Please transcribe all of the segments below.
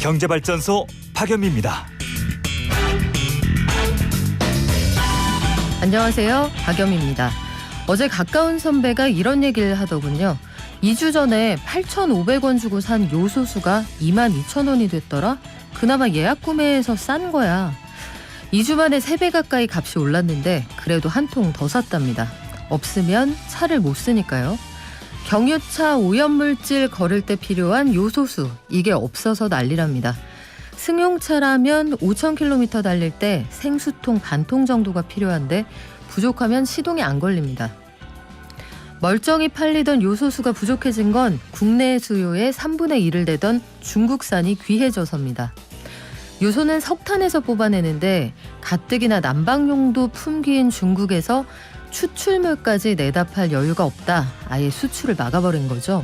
경제발전소 박연미입니다. 안녕하세요. 박연미입니다. 어제 가까운 선배가 이런 얘기를 하더군요. 2주 전에 8,500원 주고 산 요소수가 22,000원이 됐더라. 그나마 예약 구매해서 싼 거야. 2주 만에 3배 가까이 값이 올랐는데 그래도 한 통 더 샀답니다. 없으면 차를 못 쓰니까요. 경유차 오염물질 거를 때 필요한 요소수, 이게 없어서 난리랍니다. 승용차라면 5,000km 달릴 때 생수통 반통 정도가 필요한데 부족하면 시동이 안 걸립니다. 멀쩡히 팔리던 요소수가 부족해진 건 국내 수요의 3분의 1을 대던 중국산이 귀해져서입니다. 요소는 석탄에서 뽑아내는데 가뜩이나 난방용도 품귀인 중국에서 추출물까지 내다 팔 여유가 없다. 아예 수출을 막아버린 거죠.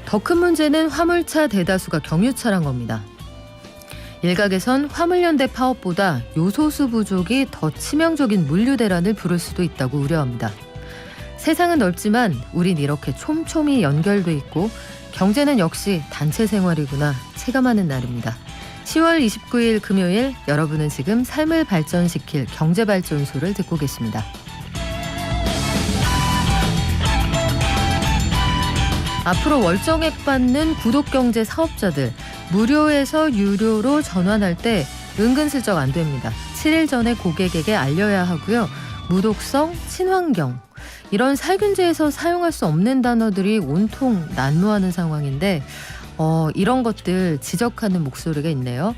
더 큰 문제는 화물차 대다수가 경유차란 겁니다. 일각에선 화물연대 파업보다 요소수 부족이 더 치명적인 물류 대란을 부를 수도 있다고 우려합니다. 세상은 넓지만 우린 이렇게 촘촘히 연결돼 있고 경제는 역시 단체 생활이구나 체감하는 날입니다. 10월 29일 금요일, 여러분은 지금 삶을 발전시킬 경제발전소를 듣고 계십니다. 앞으로 월정액 받는 구독경제 사업자들, 무료에서 유료로 전환할 때 은근슬쩍 안 됩니다. 7일 전에 고객에게 알려야 하고요. 무독성, 친환경, 이런 살균제에서 사용할 수 없는 단어들이 온통 난무하는 상황인데 이런 것들 지적하는 목소리가 있네요.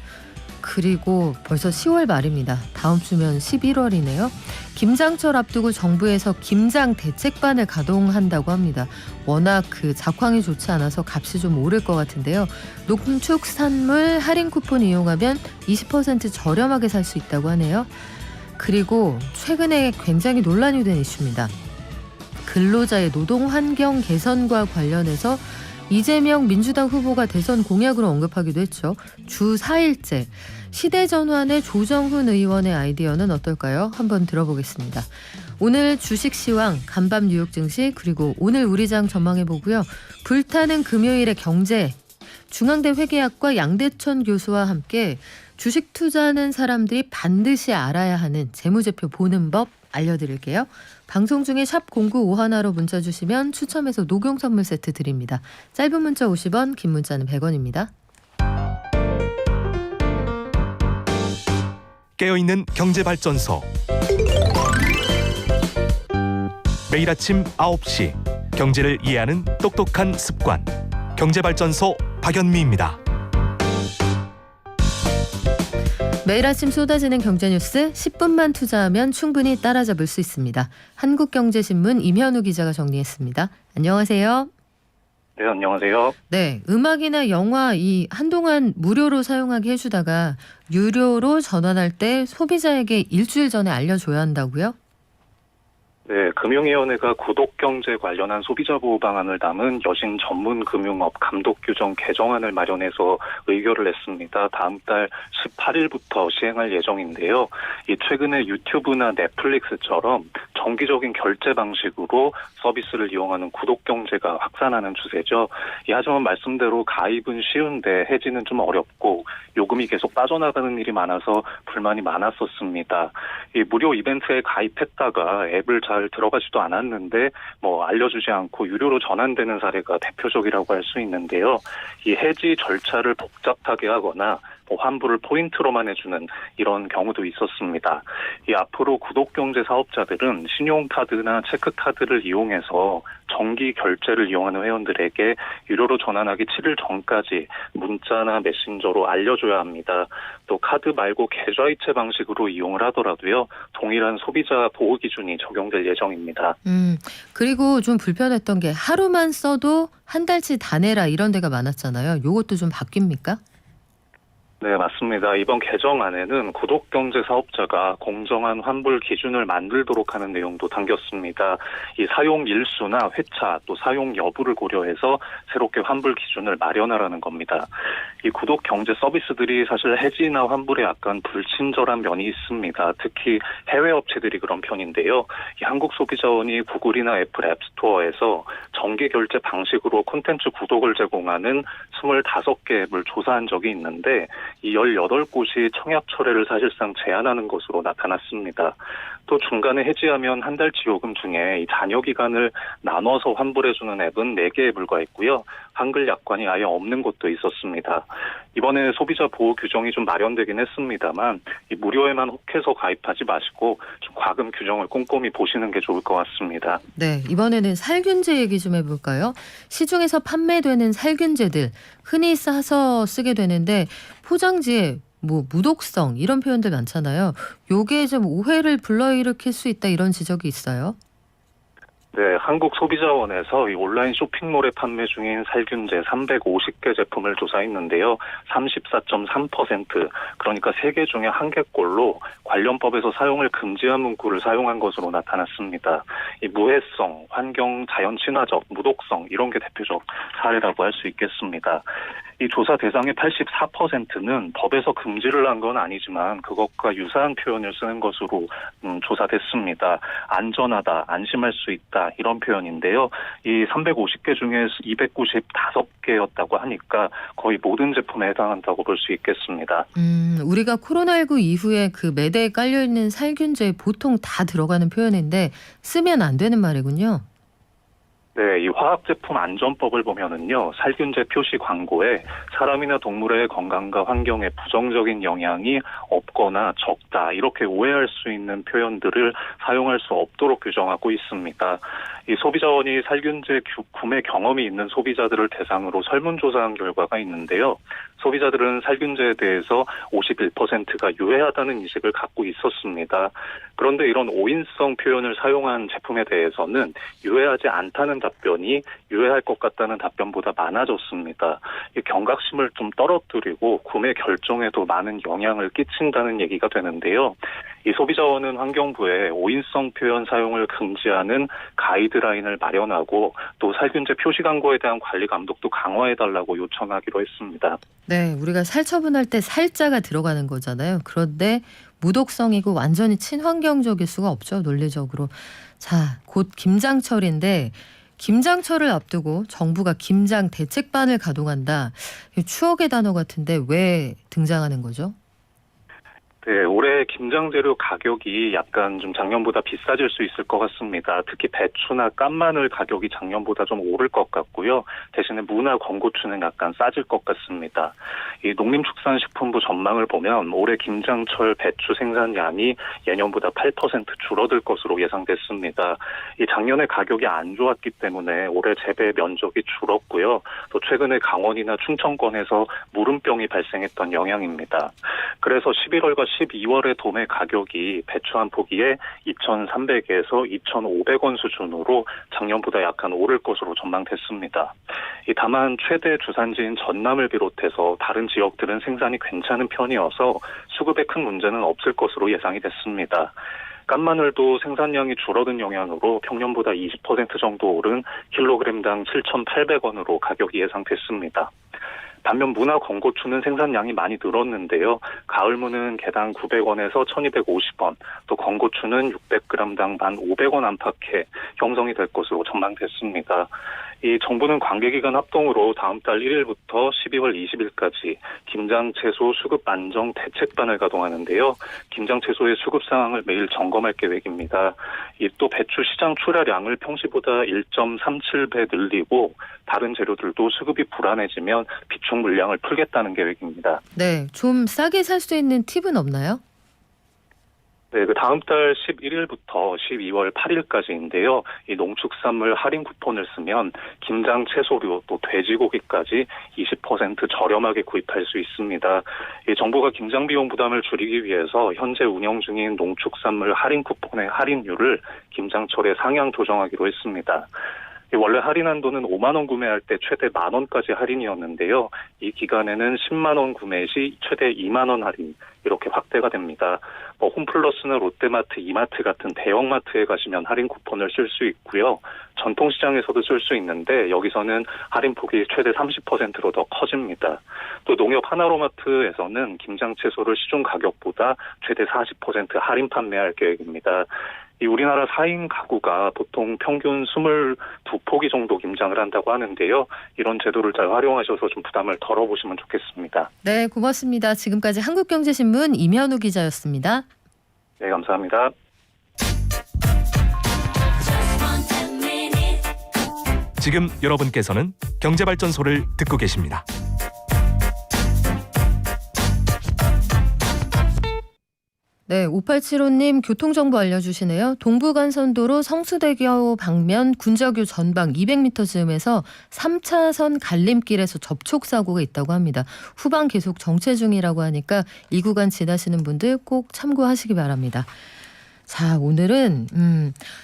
그리고 벌써 10월 말입니다. 다음 주면 11월이네요. 김장철 앞두고 정부에서 김장 대책반을 가동한다고 합니다. 워낙 작황이 좋지 않아서 값이 좀 오를 것 같은데요. 농축산물 할인 쿠폰 이용하면 20% 저렴하게 살 수 있다고 하네요. 그리고 최근에 굉장히 논란이 된 이슈입니다. 근로자의 노동 환경 개선과 관련해서 이재명 민주당 후보가 대선 공약으로 언급하기도 했죠. 주 4일제. 시대전환의 조정훈 의원의 아이디어는 어떨까요? 한번 들어보겠습니다. 오늘 주식시황, 간밤 뉴욕 증시, 그리고 오늘 우리장 전망해보고요. 불타는 금요일의 경제, 중앙대 회계학과 양대천 교수와 함께 주식 투자하는 사람들이 반드시 알아야 하는 재무제표 보는 법 알려드릴게요. 방송 중에 샵 0951로 문자 주시면 추첨해서 녹용선물 세트 드립니다. 짧은 문자 50원, 긴 문자는 100원입니다. 깨어있는 경제발전소. 매일 아침 9시 경제를 이해하는 똑똑한 습관. 경제발전소 박연미입니다. 매일 아침 쏟아지는 경제뉴스 10분만 투자하면 충분히 따라잡을 수 있습니다. 한국경제신문 임현우 기자가 정리했습니다. 안녕하세요. 네, 안녕하세요. 네, 음악이나 영화 한동안 무료로 사용하게 해주다가 유료로 전환할 때 소비자에게 일주일 전에 알려줘야 한다고요? 네, 금융위원회가 구독경제 관련한 소비자보호 방안을 담은 여신 전문금융업 감독규정 개정안을 마련해서 의결을 했습니다. 다음 달 18일부터 시행할 예정인데요. 최근에 유튜브나 넷플릭스처럼 정기적인 결제 방식으로 서비스를 이용하는 구독경제가 확산하는 추세죠. 하지만 말씀대로 가입은 쉬운데 해지는 좀 어렵고 요금이 계속 빠져나가는 일이 많아서 불만이 많았었습니다. 무료 이벤트에 가입했다가 앱을 잘 들어가지도 않았는데 알려주지 않고 유료로 전환되는 사례가 대표적이라고 할 수 있는데요. 이 해지 절차를 복잡하게 하거나 환불을 포인트로만 해주는 이런 경우도 있었습니다. 앞으로 구독경제 사업자들은 신용카드나 체크카드를 이용해서 정기 결제를 이용하는 회원들에게 유료로 전환하기 7일 전까지 문자나 메신저로 알려줘야 합니다. 또 카드 말고 계좌이체 방식으로 이용을 하더라도요. 동일한 소비자 보호 기준이 적용될 예정입니다. 그리고 좀 불편했던 게 하루만 써도 한 달치 다 내라 이런 데가 많았잖아요. 요것도 좀 바뀝니까? 네, 맞습니다. 이번 개정안에는 구독경제 사업자가 공정한 환불 기준을 만들도록 하는 내용도 담겼습니다. 이 사용 일수나 회차 또 사용 여부를 고려해서 새롭게 환불 기준을 마련하라는 겁니다. 이 구독경제 서비스들이 사실 해지나 환불에 약간 불친절한 면이 있습니다. 특히 해외 업체들이 그런 편인데요. 이 한국소비자원이 구글이나 애플 앱스토어에서 정기 결제 방식으로 콘텐츠 구독을 제공하는 25개 앱을 조사한 적이 있는데 이 18곳이 청약 철회를 사실상 제한하는 것으로 나타났습니다. 또 중간에 해지하면 한 달 지요금 중에 이 잔여 기간을 나눠서 환불해주는 앱은 4개에 불과했고요. 한글 약관이 아예 없는 곳도 있었습니다. 이번에 소비자 보호 규정이 좀 마련되긴 했습니다만 이 무료에만 혹해서 가입하지 마시고 좀 과금 규정을 꼼꼼히 보시는 게 좋을 것 같습니다. 네, 이번에는 살균제 얘기 좀 해볼까요? 시중에서 판매되는 살균제들 흔히 싸서 쓰게 되는데 포장지에 뭐 무독성 이런 표현들 많잖아요. 요게 좀 오해를 불러일으킬 수 있다 이런 지적이 있어요. 네, 한국소비자원에서 이 온라인 쇼핑몰에 판매 중인 살균제 350개 제품을 조사했는데요. 34.3%, 그러니까 3개 중에 1개꼴로 관련법에서 사용을 금지한 문구를 사용한 것으로 나타났습니다. 이 무해성, 환경, 자연 친화적, 무독성 이런 게 대표적 사례라고 할 수 있겠습니다. 이 조사 대상의 84%는 법에서 금지를 한 건 아니지만 그것과 유사한 표현을 쓰는 것으로 조사됐습니다. 안전하다, 안심할 수 있다 이런 표현인데요. 이 350개 중에 295개였다고 하니까 거의 모든 제품에 해당한다고 볼 수 있겠습니다. 우리가 코로나19 이후에 그 매대에 깔려있는 살균제에 보통 다 들어가는 표현인데 쓰면 안 되는 말이군요. 네, 이 화학제품 안전법을 보면은요, 살균제 표시 광고에 사람이나 동물의 건강과 환경에 부정적인 영향이 없거나 적다, 이렇게 오해할 수 있는 표현들을 사용할 수 없도록 규정하고 있습니다. 이 소비자원이 살균제 구매 경험이 있는 소비자들을 대상으로 설문조사한 결과가 있는데요. 소비자들은 살균제에 대해서 51%가 유해하다는 인식을 갖고 있었습니다. 그런데 이런 오인성 표현을 사용한 제품에 대해서는 유해하지 않다는 답변이 유해할 것 같다는 답변보다 많아졌습니다. 이 경각심을 좀 떨어뜨리고 구매 결정에도 많은 영향을 끼친다는 얘기가 되는데요. 이 소비자원은 환경부에 오인성 표현 사용을 금지하는 가이드라인을 마련하고 또 살균제 표시 광고에 대한 관리 감독도 강화해달라고 요청하기로 했습니다. 네, 우리가 살처분할 때 살자가 들어가는 거잖아요. 그런데 무독성이고 완전히 친환경적일 수가 없죠, 논리적으로. 자, 곧 김장철인데 김장철을 앞두고 정부가 김장 대책반을 가동한다. 추억의 단어 같은데 왜 등장하는 거죠? 네, 올해 김장 재료 가격이 약간 좀 작년보다 비싸질 수 있을 것 같습니다. 특히 배추나 깐마늘 가격이 작년보다 좀 오를 것 같고요. 대신에 무나 건고추는 약간 싸질 것 같습니다. 이 농림축산식품부 전망을 보면 올해 김장철 배추 생산량이 예년보다 8% 줄어들 것으로 예상됐습니다. 이 작년에 가격이 안 좋았기 때문에 올해 재배 면적이 줄었고요. 또 최근에 강원이나 충청권에서 무름병이 발생했던 영향입니다. 그래서 11월과 12월의 도매 가격이 배추 한 포기에 2,300에서 2,500원 수준으로 작년보다 약간 오를 것으로 전망됐습니다. 다만 최대 주산지인 전남을 비롯해서 다른 지역들은 생산이 괜찮은 편이어서 수급에 큰 문제는 없을 것으로 예상이 됐습니다. 깐마늘도 생산량이 줄어든 영향으로 평년보다 20% 정도 오른 킬로그램당 7,800원으로 가격이 예상됐습니다. 반면 무나 건고추는 생산량이 많이 늘었는데요. 가을무는 개당 900원에서 1250원, 또 건고추는 600g당 1,500원 안팎의 형성이 될 것으로 전망됐습니다. 이 정부는 관계기관 합동으로 다음 달 1일부터 12월 20일까지 김장채소 수급 안정 대책반을 가동하는데요. 김장채소의 수급 상황을 매일 점검할 계획입니다. 또 배추 시장 출하량을 평시보다 1.37배 늘리고 다른 재료들도 수급이 불안해지면 비축 물량을 풀겠다는 계획입니다. 네, 좀 싸게 살 수 있는 팁은 없나요? 네, 그 다음 달 11일부터 12월 8일까지인데요. 이 농축산물 할인 쿠폰을 쓰면 김장 채소류 또 돼지고기까지 20% 저렴하게 구입할 수 있습니다. 이 정부가 김장 비용 부담을 줄이기 위해서 현재 운영 중인 농축산물 할인 쿠폰의 할인율을 김장철에 상향 조정하기로 했습니다. 원래 할인 한도는 5만 원 구매할 때 최대 1만 원까지 할인이었는데요. 이 기간에는 10만 원 구매 시 최대 2만 원 할인 이렇게 확대가 됩니다. 홈플러스나 롯데마트, 이마트 같은 대형마트에 가시면 할인 쿠폰을 쓸 수 있고요. 전통시장에서도 쓸 수 있는데 여기서는 할인 폭이 최대 30%로 더 커집니다. 또 농협 하나로마트에서는 김장 채소를 시중 가격보다 최대 40% 할인 판매할 계획입니다. 이 우리나라 4인 가구가 보통 평균 22포기 정도 김장을 한다고 하는데요. 이런 제도를 잘 활용하셔서 좀 부담을 덜어보시면 좋겠습니다. 네, 고맙습니다. 지금까지 한국경제신문 임현우 기자였습니다. 네, 감사합니다. 지금 여러분께서는 경제발전소를 듣고 계십니다. 네, 5875님 교통정보 알려주시네요. 동부간선도로 성수대교 방면 군자교 전방 200m 즈음에서 3차선 갈림길에서 접촉사고가 있다고 합니다. 후방 계속 정체 중이라고 하니까 이 구간 지나시는 분들 꼭 참고하시기 바랍니다. 자, 오늘은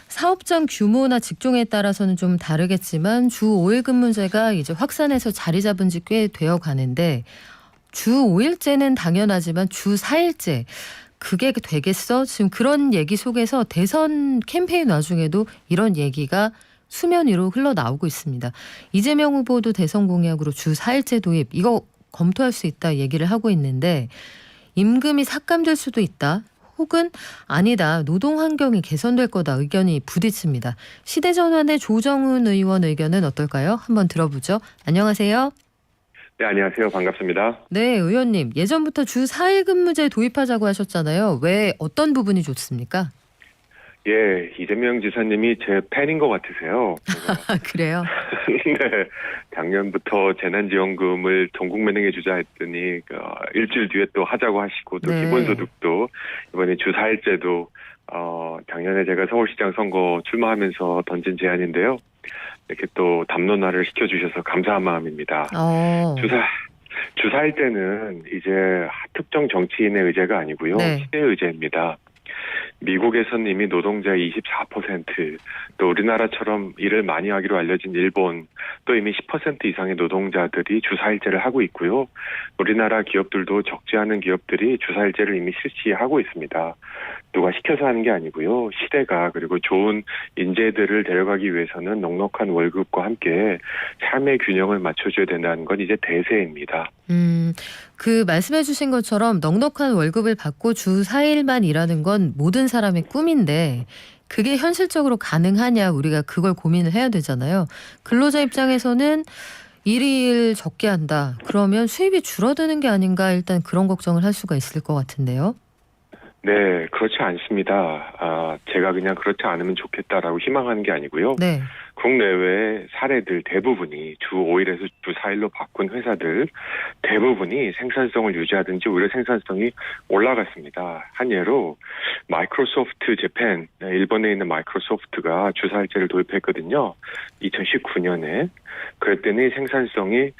사업장 규모나 직종에 따라서는 좀 다르겠지만 주 5일 근무제가 이제 확산해서 자리 잡은 지 꽤 되어 가는데 주 5일제는 당연하지만 주 4일제 그게 되겠어? 지금 그런 얘기 속에서 대선 캠페인 와중에도 이런 얘기가 수면 위로 흘러나오고 있습니다. 이재명 후보도 대선 공약으로 주 4일제 도입 이거 검토할 수 있다 얘기를 하고 있는데 임금이 삭감될 수도 있다. 혹은 아니다. 노동 환경이 개선될 거다. 의견이 부딪힙니다. 시대전환의 조정훈 의원 의견은 어떨까요? 한번 들어보죠. 안녕하세요. 네, 안녕하세요. 반갑습니다. 네, 의원님. 예전부터 주 4일 근무제 도입하자고 하셨잖아요. 왜 어떤 부분이 좋습니까? 예, 이재명 지사님이 제 팬인 것 같으세요. 그래요? 네, 작년부터 재난지원금을 전 국민에게 주자 했더니 일주일 뒤에 또 하자고 하시고 또 네. 기본소득도 이번에 주 4일제도 작년에 제가 서울시장 선거 출마하면서 던진 제안인데요. 이렇게 또 담론화를 시켜주셔서 감사한 마음입니다. 주 4일제는 이제 특정 정치인의 의제가 아니고요. 네. 시대의 의제입니다. 미국에서는 이미 노동자의 24%, 또 우리나라처럼 일을 많이 하기로 알려진 일본, 또 이미 10% 이상의 노동자들이 주 4일제를 하고 있고요. 우리나라 기업들도 적지 않은 기업들이 주 4일제를 이미 실시하고 있습니다. 누가 시켜서 하는 게 아니고요. 시대가 그리고 좋은 인재들을 데려가기 위해서는 넉넉한 월급과 함께 삶의 균형을 맞춰줘야 된다는 건 이제 대세입니다. 그 말씀해 주신 것처럼 넉넉한 월급을 받고 주 4일만 일하는 건 모든 사람의 꿈인데 그게 현실적으로 가능하냐 우리가 그걸 고민을 해야 되잖아요. 근로자 입장에서는 일일 적게 한다. 그러면 수입이 줄어드는 게 아닌가 일단 그런 걱정을 할 수가 있을 것 같은데요. 네, 그렇지 않습니다. 제가 그냥 그렇지 않으면 좋겠다라고 희망하는 게 아니고요. 네. 국내외 사례들 대부분이 주 5일에서 주 4일로 바꾼 회사들 대부분이 생산성을 유지하든지 오히려 생산성이 올라갔습니다. 한 예로 마이크로소프트 재팬, 일본에 있는 마이크로소프트가 주 4일제를 도입했거든요. 2019년에. 그랬더니 생산성이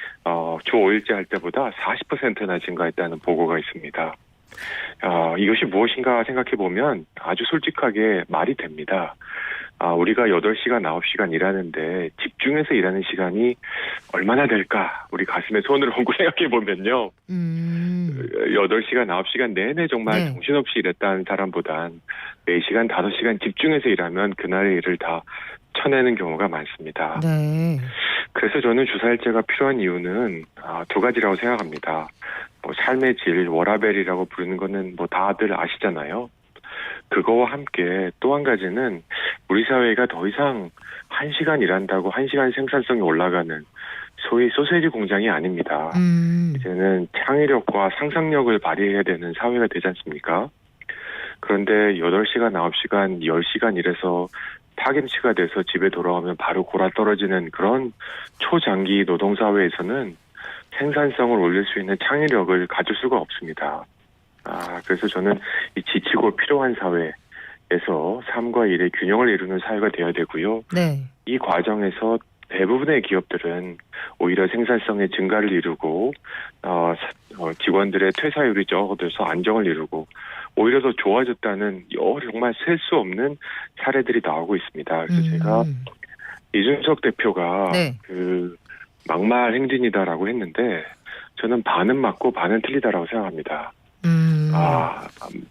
주 5일제 할 때보다 40%나 증가했다는 보고가 있습니다. 이것이 무엇인가 생각해보면 아주 솔직하게 말이 됩니다. 우리가 8시간, 9시간 일하는데 집중해서 일하는 시간이 얼마나 될까? 우리 가슴에 손을 얹고 생각해보면요. 8시간, 9시간 내내 정말 네. 정신없이 일했다는 사람보단 4시간, 5시간 집중해서 일하면 그날의 일을 다 쳐내는 경우가 많습니다. 네. 그래서 저는 주 4일제가 필요한 이유는 두 가지라고 생각합니다. 삶의 질, 워라밸이라고 부르는 거는 다들 아시잖아요. 그거와 함께 또 한 가지는 우리 사회가 더 이상 1시간 일한다고 1시간 생산성이 올라가는 소위 소세지 공장이 아닙니다. 이제는 창의력과 상상력을 발휘해야 되는 사회가 되지 않습니까? 그런데 8시간, 9시간, 10시간 일해서 파김치가 돼서 집에 돌아오면 바로 골아떨어지는 그런 초장기 노동사회에서는 생산성을 올릴 수 있는 창의력을 가질 수가 없습니다. 그래서 저는 이 지치고 필요한 사회에서 삶과 일의 균형을 이루는 사회가 되어야 되고요. 네. 이 과정에서 대부분의 기업들은 오히려 생산성의 증가를 이루고 직원들의 퇴사율이 적어져서 안정을 이루고 오히려 더 좋아졌다는 정말 셀 수 없는 사례들이 나오고 있습니다. 그래서 제가 이준석 대표가 네. 그 막말 행진이다라고 했는데 저는 반은 맞고 반은 틀리다라고 생각합니다.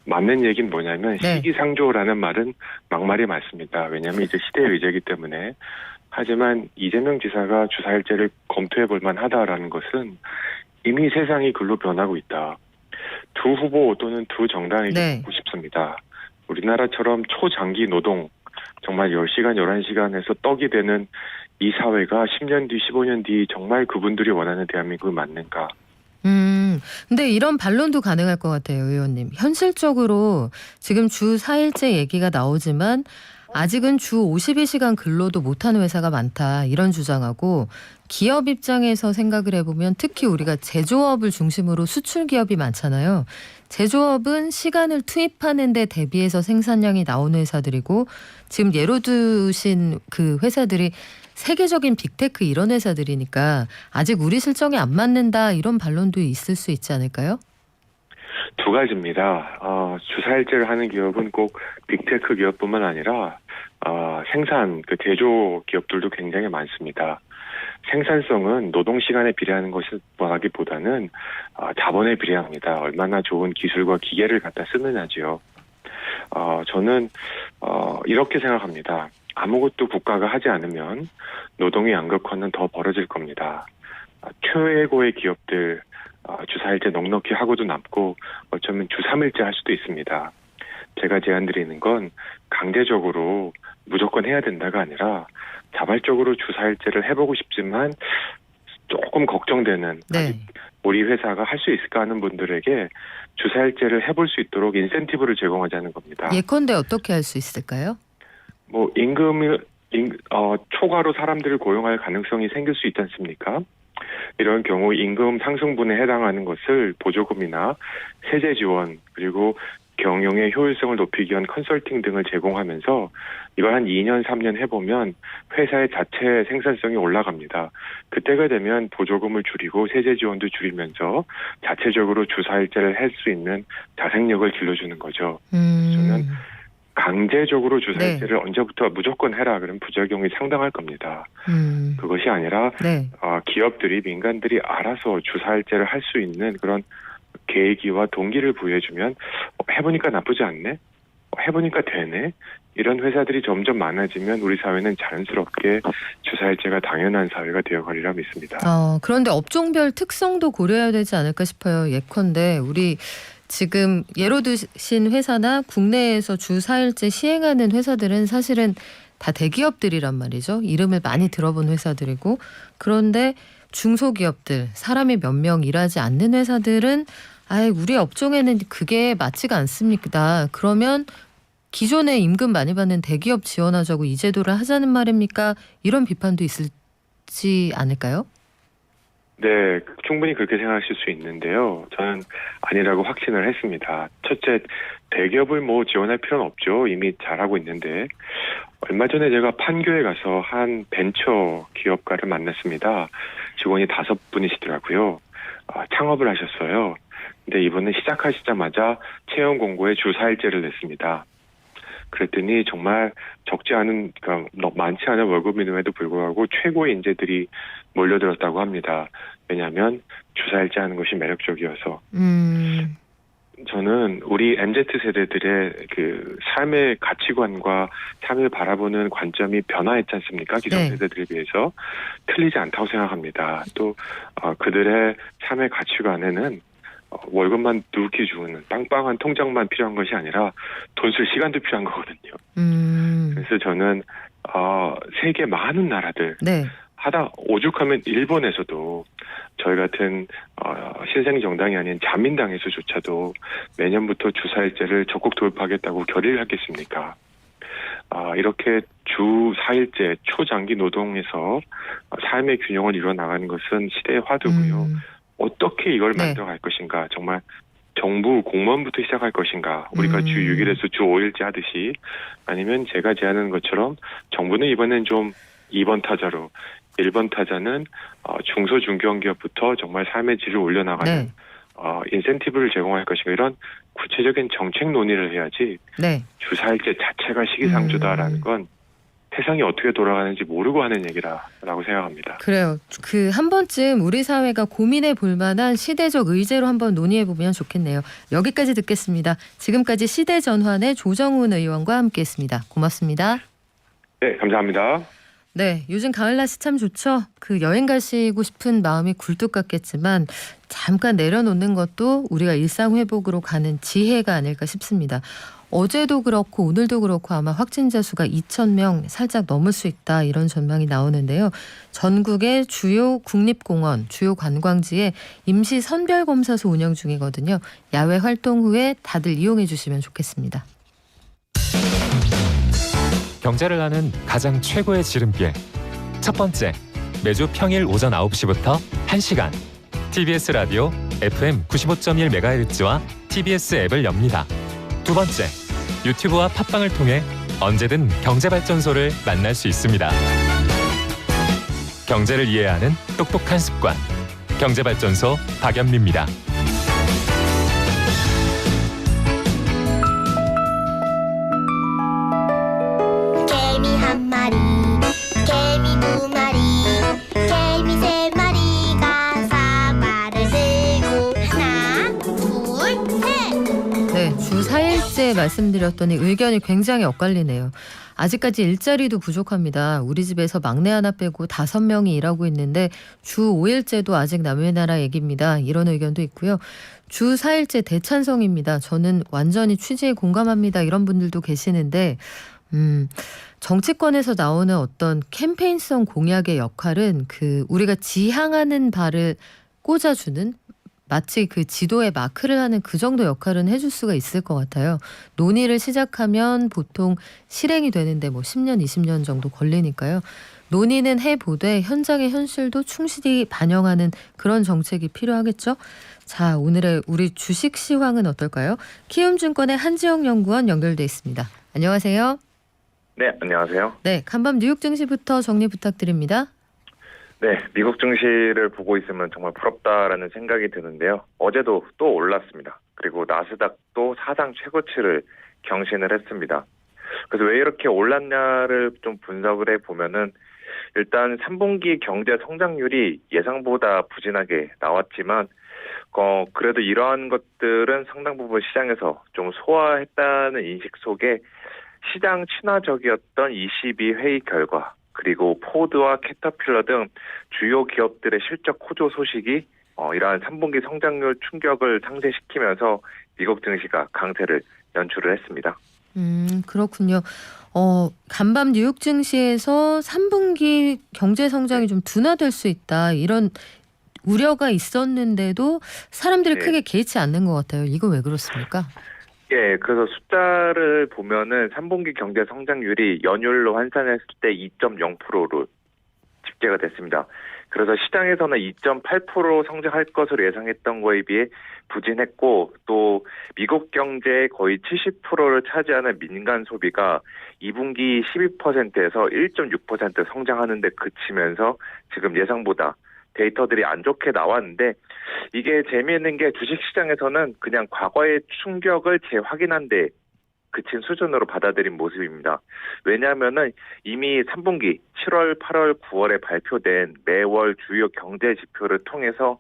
맞는 얘기는 뭐냐면 네. 시기상조라는 말은 막말이 맞습니다. 왜냐하면 이제 시대의 의제이기 때문에. 하지만 이재명 지사가 주사일제를 검토해 볼 만하다라는 것은 이미 세상이 글로 변하고 있다. 두 후보 또는 두 정당에게 네. 묻고 싶습니다. 우리나라처럼 초장기 노동, 정말 10시간, 11시간에서 떡이 되는 이 사회가 10년 뒤, 15년 뒤 정말 그분들이 원하는 대한민국이 맞는가? 근데 이런 반론도 가능할 것 같아요, 의원님. 현실적으로 지금 주 4일제 얘기가 나오지만 아직은 주 52시간 근로도 못하는 회사가 많다. 이런 주장하고 기업 입장에서 생각을 해보면 특히 우리가 제조업을 중심으로 수출 기업이 많잖아요. 제조업은 시간을 투입하는 데 대비해서 생산량이 나오는 회사들이고 지금 예로 두신 그 회사들이 세계적인 빅테크 이런 회사들이니까 아직 우리 실정에 안 맞는다 이런 반론도 있을 수 있지 않을까요? 두 가지입니다. 주사일제를 하는 기업은 꼭 빅테크 기업뿐만 아니라 생산, 그 제조 기업들도 굉장히 많습니다. 생산성은 노동 시간에 비례하는 것이라기보다는 자본에 비례합니다. 얼마나 좋은 기술과 기계를 갖다 쓰느냐지요. 저는 이렇게 생각합니다. 아무것도 국가가 하지 않으면 노동의 양극화는 더 벌어질 겁니다. 최고의 기업들 주4일제 넉넉히 하고도 남고 어쩌면 주3일제 할 수도 있습니다. 제가 제안드리는 건 강제적으로 무조건 해야 된다가 아니라 자발적으로 주4일제를 해보고 싶지만 조금 걱정되는 네. 우리 회사가 할 수 있을까 하는 분들에게 주4일제를 해볼 수 있도록 인센티브를 제공하자는 겁니다. 예컨대 어떻게 할 수 있을까요? 뭐 초과로 사람들을 고용할 가능성이 생길 수 있지 않습니까? 이런 경우 임금 상승분에 해당하는 것을 보조금이나 세제 지원 그리고 경영의 효율성을 높이기 위한 컨설팅 등을 제공하면서 이걸 한 2년, 3년 해보면 회사의 자체 생산성이 올라갑니다. 그때가 되면 보조금을 줄이고 세제 지원도 줄이면서 자체적으로 주4일제를 할 수 있는 자생력을 길러주는 거죠. 저는 강제적으로 주4일제를 언제부터 무조건 해라 그러면 부작용이 상당할 겁니다. 그것이 아니라 네. 기업들이 민간들이 알아서 주4일제를 할 수 있는 그런 계기와 동기를 부여해주면 해보니까 나쁘지 않네? 해보니까 되네? 이런 회사들이 점점 많아지면 우리 사회는 자연스럽게 주4일제가 당연한 사회가 되어가리라 믿습니다. 그런데 업종별 특성도 고려해야 되지 않을까 싶어요. 예컨대 우리 지금 예로 드신 회사나 국내에서 주 4일제 시행하는 회사들은 사실은 다 대기업들이란 말이죠. 이름을 많이 들어본 회사들이고 그런데 중소기업들, 사람이 몇 명 일하지 않는 회사들은 우리 업종에는 그게 맞지가 않습니다. 그러면 기존에 임금 많이 받는 대기업 지원하자고 이 제도를 하자는 말입니까? 이런 비판도 있을지 않을까요? 네, 충분히 그렇게 생각하실 수 있는데요. 저는 아니라고 확신을 했습니다. 첫째, 대기업을 지원할 필요는 없죠. 이미 잘하고 있는데. 얼마 전에 제가 판교에 가서 한 벤처 기업가를 만났습니다. 직원이 5분이시더라고요. 창업을 하셨어요. 근데 이분은 시작하시자마자 채용 공고에 주4일제를 냈습니다. 그랬더니 정말 적지 않은, 그러니까 많지 않은 월급임에도 불구하고 최고의 인재들이 몰려들었다고 합니다. 왜냐하면 주4일제 하는 것이 매력적이어서. 저는 우리 MZ세대들의 그 삶의 가치관과 삶을 바라보는 관점이 변화했지 않습니까? 기성세대들에 비해서 틀리지 않다고 생각합니다. 또 그들의 삶의 가치관에는 월급만 누렇게 주는 빵빵한 통장만 필요한 것이 아니라 돈 쓸 시간도 필요한 거거든요. 그래서 저는 세계 많은 나라들 하다 오죽하면 일본에서도 저희 같은 신생 정당이 아닌 자민당에서조차도 내년부터 주4일제를 적극 도입하겠다고 결의를 하겠습니까? 이렇게 주 4일제 초장기 노동에서 삶의 균형을 이루어 나가는 것은 시대의 화두고요. 어떻게 이걸 만들어갈 것인가? 정말 정부 공무원부터 시작할 것인가? 우리가 주 6일에서 주 5일제 하듯이 아니면 제가 제안하는 것처럼 정부는 이번엔 좀 2번 타자로 1번 타자는 중소중견기업부터 정말 삶의 질을 올려나가는 인센티브를 제공할 것인가 이런 구체적인 정책 논의를 해야지 주4일제 자체가 시기상조다라는 건 세상이 어떻게 돌아가는지 모르고 하는 얘기라고 생각합니다. 그래요. 그 한 번쯤 우리 사회가 고민해 볼 만한 시대적 의제로 한번 논의해 보면 좋겠네요. 여기까지 듣겠습니다. 지금까지 시대전환의 조정훈 의원과 함께했습니다. 고맙습니다. 네, 감사합니다. 네, 요즘 가을 날씨 참 좋죠. 그 여행 가시고 싶은 마음이 굴뚝 같겠지만 잠깐 내려놓는 것도 우리가 일상 회복으로 가는 지혜가 아닐까 싶습니다. 어제도 그렇고 오늘도 그렇고 아마 확진자 수가 2,000명 살짝 넘을 수 있다 이런 전망이 나오는데요. 전국의 주요 국립공원, 주요 관광지에 임시 선별검사소 운영 중이거든요. 야외 활동 후에 다들 이용해 주시면 좋겠습니다. 경제를 아는 가장 최고의 지름길. 첫 번째, 매주 평일 오전 9시부터 1시간 TBS 라디오 FM 95.1MHz와 TBS 앱을 엽니다. 두 번째, 유튜브와 팟빵을 통해 언제든 경제발전소를 만날 수 있습니다. 경제를 이해하는 똑똑한 습관. 경제발전소 박연미입니다. 개미 한 마리, 개미 두 마리, 개미 세 마리가 사과를 들고 하나, 둘, 셋. 네, 주 4일째 말씀드렸더니 의견이 굉장히 엇갈리네요. 아직까지 일자리도 부족합니다. 우리 집에서 막내 하나 빼고 5명이 일하고 있는데 주 5일째도 아직 남의 나라 얘기입니다. 이런 의견도 있고요. 주 4일째 대찬성입니다. 저는 완전히 취지에 공감합니다. 이런 분들도 계시는데 정치권에서 나오는 어떤 캠페인성 공약의 역할은 그 우리가 지향하는 바를 꽂아주는 마치 그 지도에 마크를 하는 그 정도 역할은 해줄 수가 있을 것 같아요. 논의를 시작하면 보통 실행이 되는데 뭐 10년, 20년 정도 걸리니까요. 논의는 해보되 현장의 현실도 충실히 반영하는 그런 정책이 필요하겠죠. 자, 오늘의 우리 주식 시황은 어떨까요? 키움증권의 한지영 연구원 연결돼 있습니다. 안녕하세요. 네, 안녕하세요. 네, 간밤 뉴욕 증시부터 정리 부탁드립니다. 네, 미국 증시를 보고 있으면 정말 부럽다라는 생각이 드는데요. 어제도 또 올랐습니다. 그리고 나스닥도 사상 최고치를 경신을 했습니다. 그래서 왜 이렇게 올랐냐를 좀 분석을 해보면은 일단 3분기 경제 성장률이 예상보다 부진하게 나왔지만 그래도 이러한 것들은 상당 부분 시장에서 좀 소화했다는 인식 속에 시장 친화적이었던 22회의 결과 그리고 포드와 캐터필러 등 주요 기업들의 실적 호조 소식이 이러한 3분기 성장률 충격을 상쇄시키면서 미국 증시가 강세를 연출을 했습니다. 그렇군요. 간밤 뉴욕 증시에서 3분기 경제 성장이 좀 둔화될 수 있다 이런 우려가 있었는데도 사람들이 크게 개의치 않는 것 같아요. 이거 왜 그렇습니까? 예, 그래서 숫자를 보면은 3분기 경제 성장률이 연율로 환산했을 때 2.0%로 집계가 됐습니다. 그래서 시장에서는 2.8% 성장할 것으로 예상했던 거에 비해 부진했고 또 미국 경제의 거의 70%를 차지하는 민간 소비가 2분기 12%에서 1.6% 성장하는 데 그치면서 지금 예상보다 데이터들이 안 좋게 나왔는데 이게 재미있는 게 주식시장에서는 그냥 과거의 충격을 재확인한 데 그친 수준으로 받아들인 모습입니다. 왜냐하면은 이미 3분기 7월, 8월, 9월에 발표된 매월 주요 경제 지표를 통해서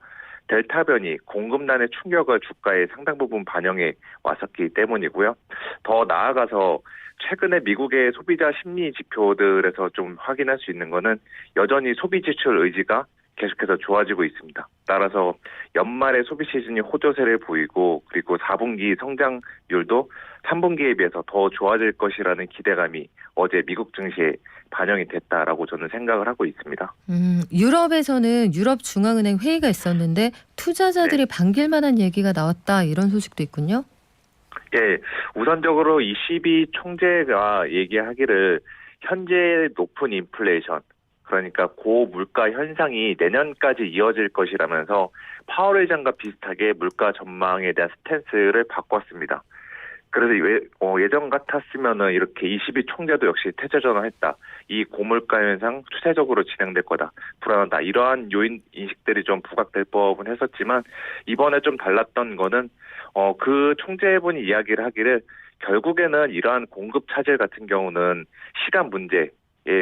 델타 변이 공급난의 충격을 주가에 상당 부분 반영해 왔었기 때문이고요. 더 나아가서 최근에 미국의 소비자 심리 지표들에서 좀 확인할 수 있는 거는 여전히 소비 지출 의지가 계속해서 좋아지고 있습니다. 따라서 연말에 소비 시즌이 호조세를 보이고 그리고 4분기 성장률도 3분기에 비해서 더 좋아질 것이라는 기대감이 어제 미국 증시에 반영이 됐다라고 저는 생각을 하고 있습니다. 유럽에서는 유럽 중앙은행 회의가 있었는데 투자자들이 반길 만한 얘기가 나왔다 이런 소식도 있군요. 예, 우선적으로 ECB 총재가 얘기하기를 현재 높은 인플레이션 그러니까 고물가 현상이 내년까지 이어질 것이라면서 파월 의장과 비슷하게 물가 전망에 대한 스탠스를 바꿨습니다. 그래서 예전 같았으면은 이렇게 22 총재도 역시 태세 전환했다. 이 고물가 현상 추세적으로 진행될 거다. 불안하다. 이러한 요인 인식들이 좀 부각될 법은 했었지만 이번에 좀 달랐던 거는 그 총재분이 이야기를 하기를 결국에는 이러한 공급 차질 같은 경우는 시간 문제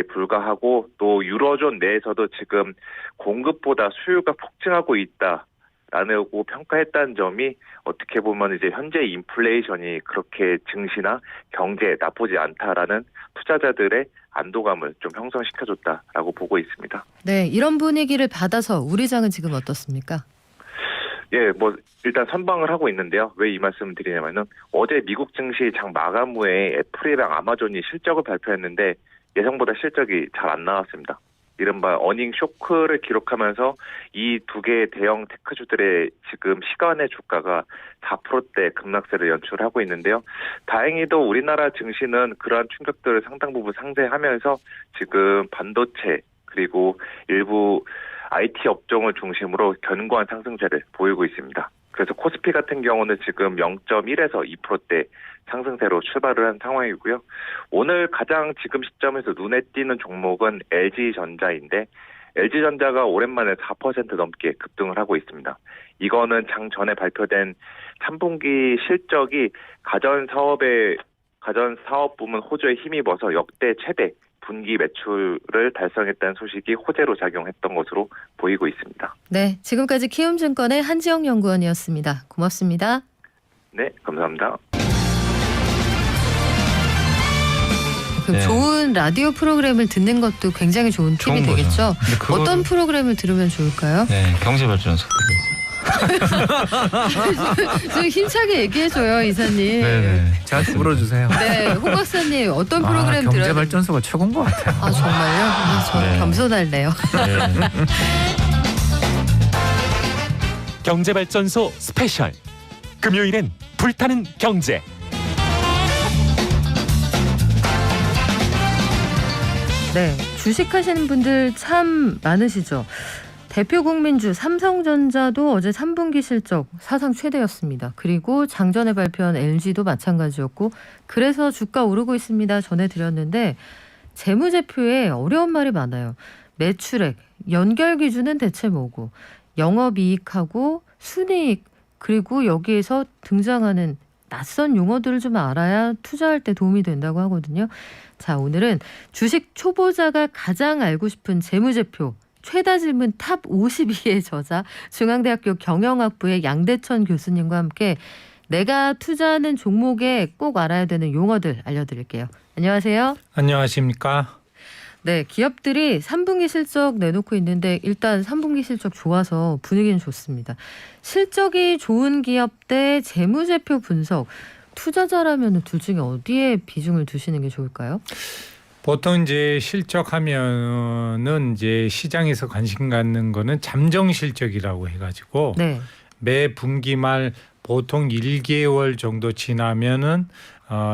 불과하고 또 유로존 내에서도 지금 공급보다 수요가 폭증하고 있다라고 평가했다는 점이 어떻게 보면 이제 현재 인플레이션이 그렇게 증시나 경제에 나쁘지 않다라는 투자자들의 안도감을 좀 형성시켜줬다라고 보고 있습니다. 네, 이런 분위기를 받아서 우리 장은 지금 어떻습니까? 예, 뭐 일단 선방을 하고 있는데요. 왜 이 말씀을 드리냐면은 어제 미국 증시 장 마감 후에 애플이랑 아마존이 실적을 발표했는데 예상보다 실적이 잘 안 나왔습니다. 이른바 어닝 쇼크를 기록하면서 이 두 개의 대형 테크주들의 지금 시간의 주가가 4%대 급락세를 연출하고 있는데요. 다행히도 우리나라 증시는 그러한 충격들을 상당 부분 상쇄하면서 지금 반도체 그리고 일부 IT 업종을 중심으로 견고한 상승세를 보이고 있습니다. 그래서 코스피 같은 경우는 지금 0.1에서 2%대 상승세로 출발을 한 상황이고요. 오늘 가장 지금 시점에서 눈에 띄는 종목은 LG전자인데 LG전자가 오랜만에 4% 넘게 급등을 하고 있습니다. 이거는 장 전에 발표된 3분기 실적이 가전사업 부문 호조에 힘입어서 역대 최대 분기 매출을 달성했다는 소식이 호재로 작용했던 것으로 보이고 있습니다. 네, 지금까지 키움증권의 한지영 연구원이었습니다. 고맙습니다. 네, 감사합니다. 그 좋은 라디오 프로그램을 듣는 것도 굉장히 좋은 팁이 좋은 거죠. 되겠죠. 근데 그거를- 어떤 프로그램을 들으면 좋을까요? 네, 경제발전소. 좀 힘차게 얘기해줘요, 이사님. 네네. 저한테 물어주세요. 네, 홍 박사님 어떤 프로그램 들어야 경제발전소가 최고인 것 같아요. 아 정말요? 저 네. 겸손할래요. 네. 경제발전소 스페셜. 금요일엔 불타는 경제. 네, 주식하시는 분들 참 많으시죠. 대표 국민주 삼성전자도 어제 3분기 실적 사상 최대였습니다. 그리고 장전에 발표한 LG도 마찬가지였고 그래서 주가 오르고 있습니다. 전해드렸는데 재무제표에 어려운 말이 많아요. 매출액, 연결 기준은 대체 뭐고 영업이익하고 순이익 그리고 여기에서 등장하는 낯선 용어들을 좀 알아야 투자할 때 도움이 된다고 하거든요. 자, 오늘은 주식 초보자가 가장 알고 싶은 재무제표 최다 질문 탑 52의 저자 중앙대학교 경영학부의 양대천 교수님과 함께 내가 투자하는 종목에 꼭 알아야 되는 용어들 알려드릴게요. 안녕하세요. 안녕하십니까? 네, 기업들이 3분기 실적 내놓고 있는데 일단 3분기 실적 좋아서 분위기는 좋습니다. 실적이 좋은 기업 대 재무제표 분석. 투자자라면 둘 중에 어디에 비중을 두시는 게 좋을까요? 보통 이제 실적하면은 이제 시장에서 관심 갖는 거는 잠정 실적이라고 해가지고 네. 매 분기 말 보통 1개월 정도 지나면은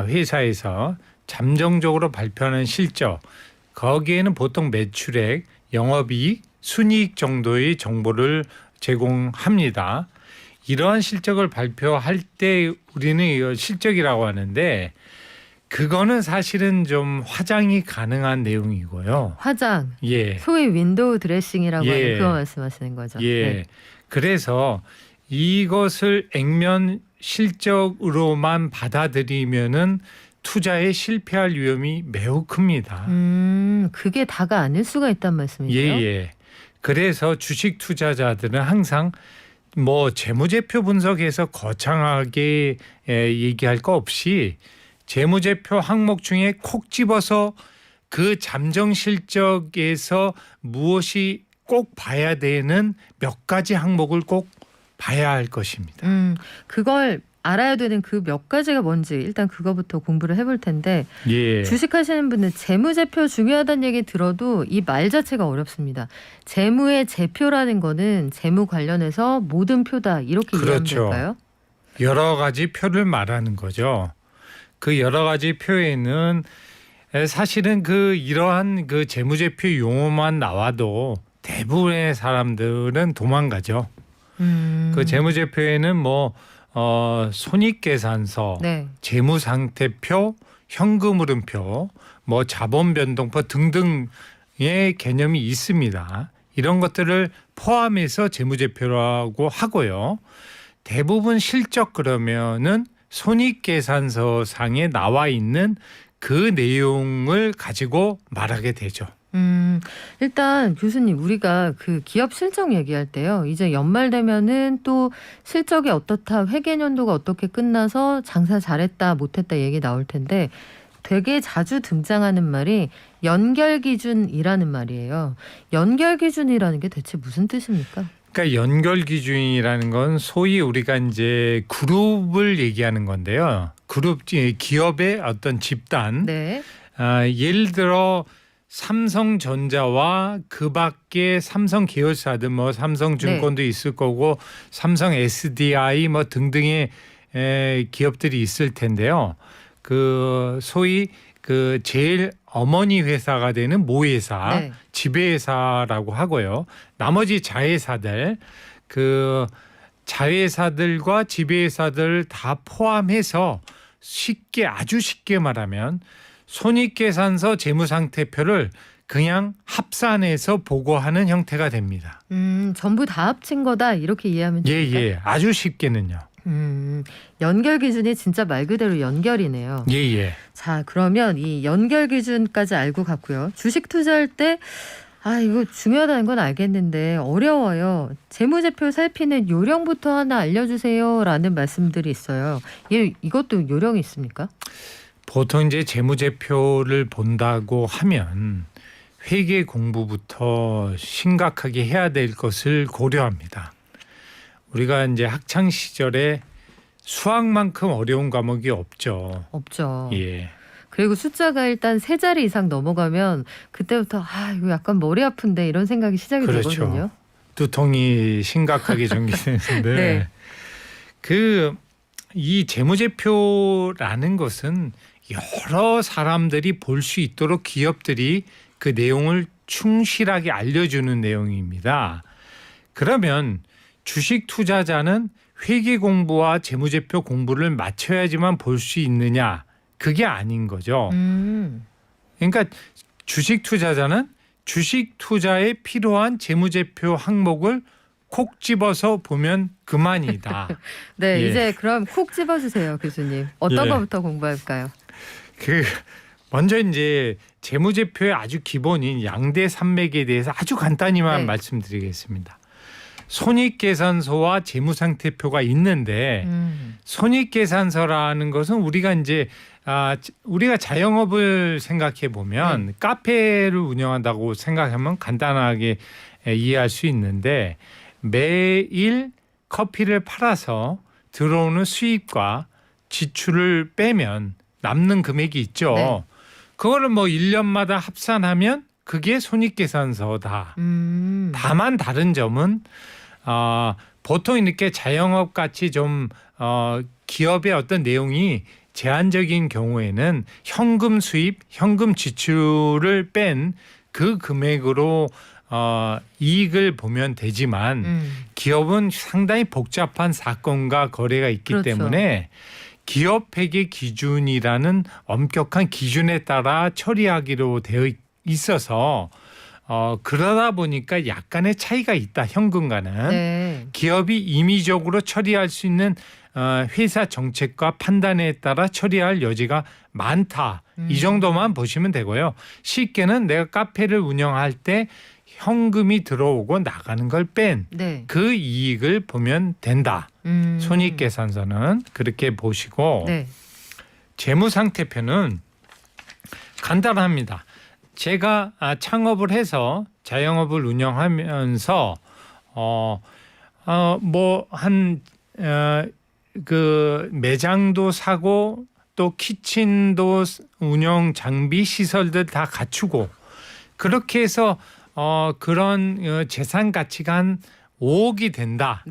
회사에서 잠정적으로 발표하는 실적 거기에는 보통 매출액, 영업이익, 순이익 정도의 정보를 제공합니다. 이러한 실적을 발표할 때 우리는 이거 실적이라고 하는데 그거는 사실은 좀 화장이 가능한 내용이고요. 화장. 예. 소위 윈도우 드레싱이라고 예. 하는 그거 말씀하시는 거죠. 예. 네. 그래서 이것을 액면 실적으로만 받아들이면은 투자에 실패할 위험이 매우 큽니다. 그게 다가 아닐 수가 있단 말씀이죠. 예. 그래서 주식 투자자들은 항상 뭐 재무제표 분석에서 거창하게 얘기할 거 없이 재무제표 항목 중에 콕 집어서 그 잠정 실적에서 무엇이 꼭 봐야 되는 몇 가지 항목을 꼭 봐야 할 것입니다. 그걸 알아야 되는 그 몇 가지가 뭔지 일단 그거부터 공부를 해볼 텐데 예. 주식하시는 분들 재무제표 중요하다는 얘기 들어도 이 말 자체가 어렵습니다. 재무의 제표라는 거는 재무 관련해서 모든 표다 이렇게 이해하면 그렇죠. 될까요? 여러 가지 표를 말하는 거죠. 그 여러 가지 표에는 사실은 그 이러한 그 재무제표 용어만 나와도 대부분의 사람들은 도망가죠. 그 재무제표에는 뭐 손익계산서, 네. 재무상태표, 현금흐름표, 뭐 자본변동표 등등의 개념이 있습니다. 이런 것들을 포함해서 재무제표라고 하고요. 대부분 실적 그러면은 손익계산서 상에 나와 있는 그 내용을 가지고 말하게 되죠. 일단 교수님 우리가 그 기업 실적 얘기할 때요. 이제 연말 되면은 또 실적이 어떻다, 회계연도가 어떻게 끝나서 장사 잘했다, 못했다 얘기 나올 텐데 되게 자주 등장하는 말이 연결 기준이라는 말이에요. 연결 기준이라는 게 대체 무슨 뜻입니까? 그러니까 연결 기준이라는 건 소위 우리가 이제 그룹을 얘기하는 건데요. 그룹 기업의 어떤 집단. 네. 예를 들어 삼성전자와 그 밖에 삼성 계열사들 뭐 삼성증권도 있을 거고 삼성 SDI 뭐 등등의 기업들이 있을 텐데요. 그 소위 그 제일 어머니 회사가 되는 모회사, 네. 지배회사라고 하고요. 나머지 자회사들 그 자회사들과 지배회사들 다 포함해서 아주 쉽게 말하면 손익계산서 재무상태표를 그냥 합산해서 보고하는 형태가 됩니다. 전부 다 합친 거다 이렇게 이해하면 됩니까? 예. 아주 쉽게는요. 연결 기준이 진짜 말 그대로 연결이네요. 예. 자, 그러면 이 연결 기준까지 알고 갔고요. 주식 투자할 때 이거 중요하다는 건 알겠는데 어려워요. 재무제표 살피는 요령부터 하나 알려주세요라는 말씀들이 있어요. 이것도 요령이 있습니까? 보통 이제 재무제표를 본다고 하면 회계 공부부터 심각하게 해야 될 것을 고려합니다. 우리가 이제 학창 시절에 수학만큼 어려운 과목이 없죠. 없죠. 예. 그리고 숫자가 일단 3자리 이상 넘어가면 그때부터 이거 약간 머리 아픈데 이런 생각이 시작이 그렇죠. 되거든요. 두통이 심각하게 전개되는데 네. 이 재무제표라는 것은 여러 사람들이 볼 수 있도록 기업들이 그 내용을 충실하게 알려주는 내용입니다. 그러면 주식 투자자는 회계 공부와 재무제표 공부를 맞춰야지만 볼 수 있느냐? 그게 아닌 거죠. 그러니까 주식 투자자는 주식 투자에 필요한 재무제표 항목을 콕 집어서 보면 그만이다. 네, 예. 이제 그럼 콕 집어주세요, 교수님. 어떤 예. 거부터 공부할까요? 먼저 이제 재무제표의 아주 기본인 양대 산맥에 대해서 아주 간단히만 네. 말씀드리겠습니다. 손익계산서와 재무상태표가 있는데 손익계산서라는 것은 우리가 이제 우리가 자영업을 생각해 보면 카페를 운영한다고 생각하면 간단하게 이해할 수 있는데 매일 커피를 팔아서 들어오는 수입과 지출을 빼면 남는 금액이 있죠. 네. 그거를 뭐 1년마다 합산하면 그게 손익계산서다. 다만 다른 점은 보통 이렇게 자영업 같이 좀 기업의 어떤 내용이 제한적인 경우에는 현금 수입, 현금 지출을 뺀 그 금액으로 이익을 보면 되지만 기업은 상당히 복잡한 사건과 거래가 있기 그렇죠. 때문에 기업 회계 기준이라는 엄격한 기준에 따라 처리하기로 되어 있어서 그러다 보니까 약간의 차이가 있다. 현금과는. 네. 기업이 임의적으로 처리할 수 있는 회사 정책과 판단에 따라 처리할 여지가 많다. 이 정도만 보시면 되고요. 쉽게는 내가 카페를 운영할 때 현금이 들어오고 나가는 걸 뺀 그 이익을 보면 된다. 손익계산서는 그렇게 보시고 네. 재무상태표는 간단합니다. 제가 창업을 해서 자영업을 운영하면서 그 매장도 사고 또 키친도 운영 장비 시설들 다 갖추고 그렇게 해서 그런 재산 가치가 한 5억이 된다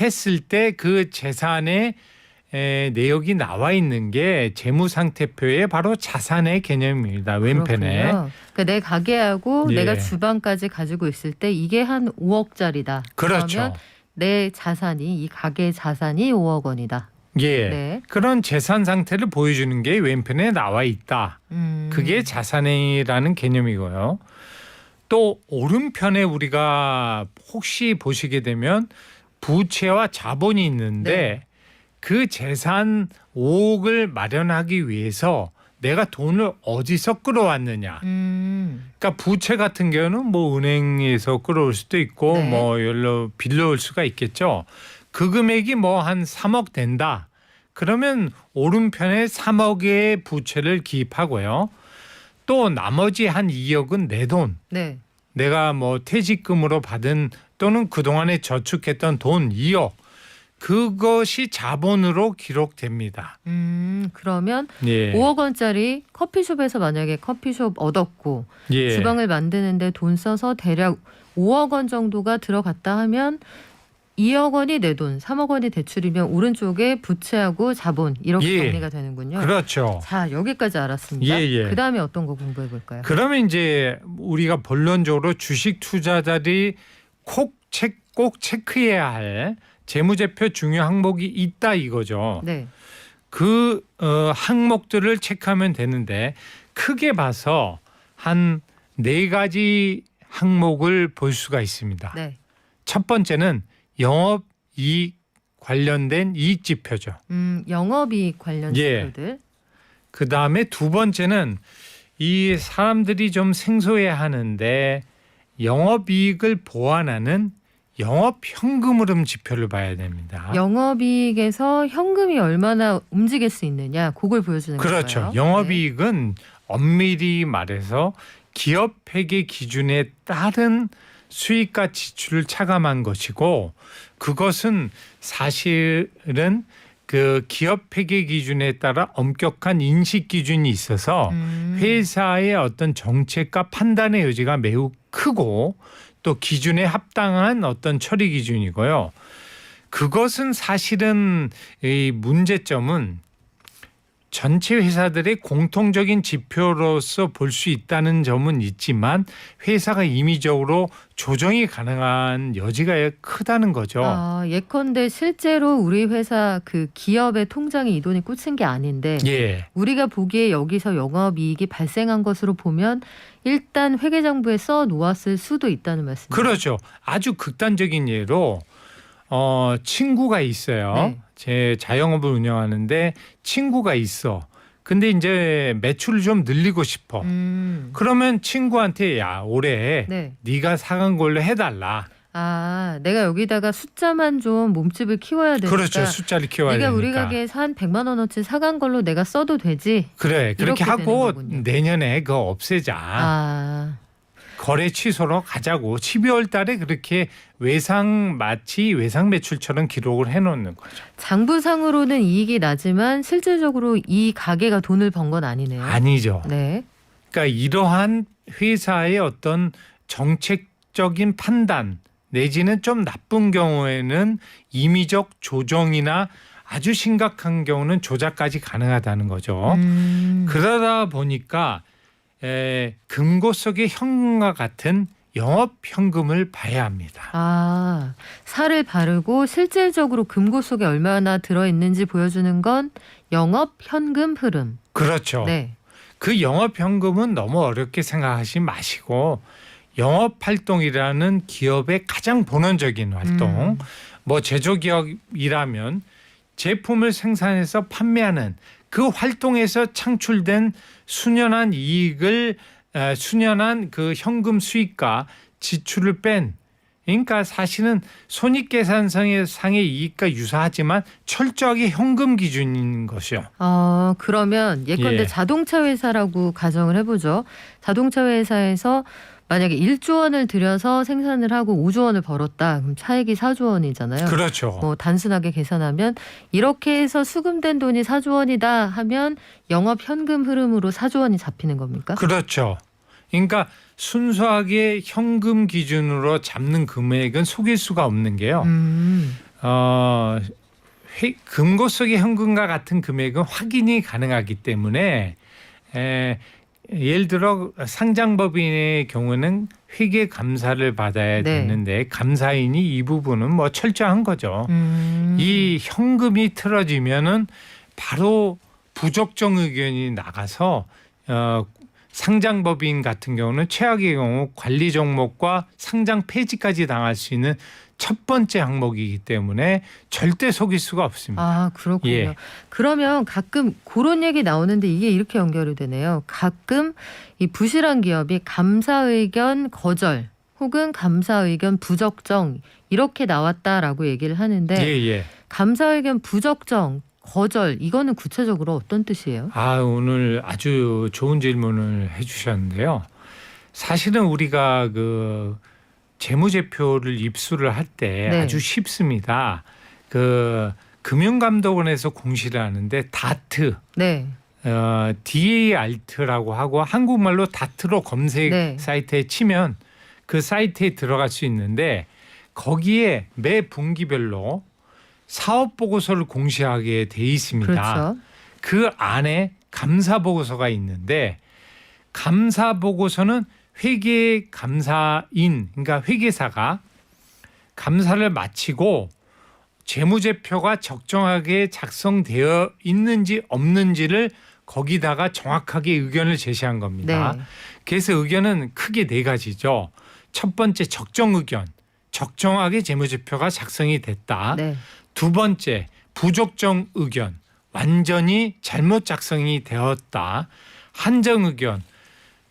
했을 때 그 재산의 내역이 나와 있는 게 재무상태표의 바로 자산의 개념입니다. 왼편에. 그러니까 내 가게하고 예. 내가 주방까지 가지고 있을 때 이게 한 5억짜리다. 그렇죠. 그러면 내 자산이 이 가게 자산이 5억 원이다. 예. 네. 그런 재산 상태를 보여주는 게 왼편에 나와 있다. 그게 자산이라는 개념이고요. 또 오른편에 우리가 혹시 보시게 되면 부채와 자본이 있는데 그 재산 5억을 마련하기 위해서 내가 돈을 어디서 끌어왔느냐. 그러니까 부채 같은 경우는 뭐 은행에서 끌어올 수도 있고 네. 뭐 열로 빌려올 수가 있겠죠. 그 금액이 뭐 한 3억 된다. 그러면 오른편에 3억의 부채를 기입하고요. 또 나머지 한 2억은 내 돈. 네. 내가 뭐 퇴직금으로 받은 또는 그동안에 저축했던 돈 2억. 그것이 자본으로 기록됩니다. 그러면 예. 5억 원짜리 커피숍에서 만약에 커피숍 얻었고 예. 주방을 만드는데 돈 써서 대략 5억 원 정도가 들어갔다 하면 2억 원이 내 돈, 3억 원이 대출이면 오른쪽에 부채하고 자본 이렇게 예. 정리가 되는군요. 그렇죠. 자, 여기까지 알았습니다. 예, 예. 그다음에 어떤 거 공부해 볼까요? 그러면 이제 우리가 본론적으로 주식 투자자들이 꼭 체크해야 할 재무제표 중요 항목이 있다 이거죠. 네. 그 항목들을 체크하면 되는데 크게 봐서 한 4가지 항목을 볼 수가 있습니다. 네. 첫 번째는 영업이익 관련된 이익지표죠. 영업이익 관련 예. 지표들. 그다음에 두 번째는 이 사람들이 좀 생소해야 하는데 영업이익을 보완하는 영업 현금 흐름 지표를 봐야 됩니다. 영업이익에서 현금이 얼마나 움직일 수 있느냐, 그걸 보여주는 그렇죠. 거예요. 영업이익은 엄밀히 말해서 기업 회계 기준에 따른 수익과 지출을 차감한 것이고 그것은 사실은 그 기업 회계 기준에 따라 엄격한 인식 기준이 있어서 회사의 어떤 정책과 판단의 여지가 매우 크고 또 기준에 합당한 어떤 처리 기준이고요. 그것은 사실은 이 문제점은 전체 회사들의 공통적인 지표로서 볼 수 있다는 점은 있지만 회사가 임의적으로 조정이 가능한 여지가 크다는 거죠. 예컨대 실제로 우리 회사 그 기업의 통장에 이 돈이 꽂힌 게 아닌데 예. 우리가 보기에 여기서 영업이익이 발생한 것으로 보면 일단 회계장부에 써 놓았을 수도 있다는 말씀이죠. 그렇죠. 아주 극단적인 예로 친구가 있어요. 네. 제 자영업을 운영하는데 친구가 있어. 근데 이제 매출을 좀 늘리고 싶어. 그러면 친구한테 야 올해 네. 네가 사간 걸로 해달라. 내가 여기다가 숫자만 좀 몸집을 키워야 되니까. 그렇죠. 숫자를 키워야 네가 되니까. 우리 가게에서 한 100만 원어치 사간 걸로 내가 써도 되지. 그래. 그렇게 이렇게 하고 되는 거군요. 내년에 그거 없애자. 거래 취소로 가자고 12월 달에 그렇게 외상 매출처럼 기록을 해놓는 거죠. 장부상으로는 이익이 나지만 실질적으로 이 가게가 돈을 번 건 아니네요. 아니죠. 네. 그러니까 이러한 회사의 어떤 정책적인 판단 내지는 좀 나쁜 경우에는 임의적 조정이나 아주 심각한 경우는 조작까지 가능하다는 거죠. 그러다 보니까 금고 속의 현금과 같은 영업 현금을 봐야 합니다. 살을 바르고 실질적으로 금고 속에 얼마나 들어있는지 보여주는 건 영업 현금 흐름. 그렇죠. 네. 그 영업 현금은 너무 어렵게 생각하지 마시고 영업 활동이라는 기업의 가장 본원적인 활동, 뭐 제조기업이라면 제품을 생산해서 판매하는 그 활동에서 창출된 수년한 이익을 수년한 그 현금 수익과 지출을 뺀 그러니까 사실은 손익계산상의 이익과 유사하지만 철저하게 현금 기준인 것이요. 그러면 예컨대 자동차 회사라고 가정을 해보죠. 자동차 회사에서 만약에 1조 원을 들여서 생산을 하고 5조 원을 벌었다. 그럼 차액이 4조 원이잖아요. 그렇죠. 뭐 단순하게 계산하면 이렇게 해서 수금된 돈이 4조 원이다 하면 영업 현금 흐름으로 4조 원이 잡히는 겁니까? 그렇죠. 그러니까 순수하게 현금 기준으로 잡는 금액은 속일 수가 없는 게요. 금고 속의 현금과 같은 금액은 확인이 가능하기 때문에 예를 들어 상장법인의 경우는 회계 감사를 받아야 되는데 감사인이 이 부분은 뭐 철저한 거죠. 이 현금이 틀어지면은 바로 부적정 의견이 나가서 상장법인 같은 경우는 최악의 경우 관리 종목과 상장 폐지까지 당할 수 있는 첫 번째 항목이기 때문에 절대 속일 수가 없습니다. 아, 그렇군요. 예. 그러면 가끔 그런 얘기 나오는데 이게 이렇게 연결이 되네요. 가끔 이 부실한 기업이 감사 의견 거절 혹은 감사 의견 부적정 이렇게 나왔다라고 얘기를 하는데 예. 감사 의견 부적정 거절 이거는 구체적으로 어떤 뜻이에요? 아, 오늘 아주 좋은 질문을 해주셨는데요. 사실은 우리가 그 재무제표를 입수를 할 때 네. 아주 쉽습니다. 그 금융감독원에서 공시를 하는데 다트, 네. DART라고 하고 한국말로 다트로 검색 네. 사이트에 치면 그 사이트에 들어갈 수 있는데 거기에 매 분기별로 사업 보고서를 공시하게 돼 있습니다. 그렇죠. 그 안에 감사 보고서가 있는데 감사 보고서는 회계 감사인 그러니까 회계사가 감사를 마치고 재무제표가 적정하게 작성되어 있는지 없는지를 거기다가 정확하게 의견을 제시한 겁니다. 네. 그래서 의견은 크게 네 가지죠. 첫 번째 적정 의견, 적정하게 재무제표가 작성이 됐다. 네. 두 번째 부적정 의견, 완전히 잘못 작성이 되었다. 한정 의견,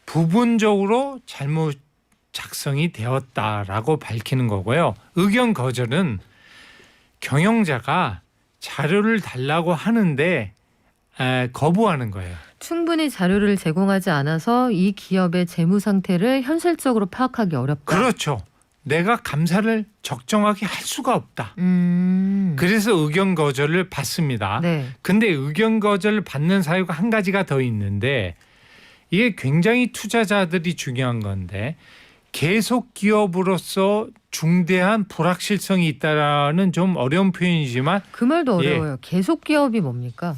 부분적으로 잘못 작성이 되었다라고 밝히는 거고요. 의견 거절은 경영자가 자료를 달라고 하는데 거부하는 거예요. 충분히 자료를 제공하지 않아서 이 기업의 재무 상태를 현실적으로 파악하기 어렵다. 그렇죠. 내가 감사를 적정하게 할 수가 없다. 그래서 의견 거절을 받습니다. 네. 근데 의견 거절을 받는 사유가 한 가지가 더 있는데 이게 굉장히 투자자들이 중요한 건데 계속 기업으로서 중대한 불확실성이 있다라는 좀 어려운 표현이지만 그 말도 예. 어려워요. 계속 기업이 뭡니까?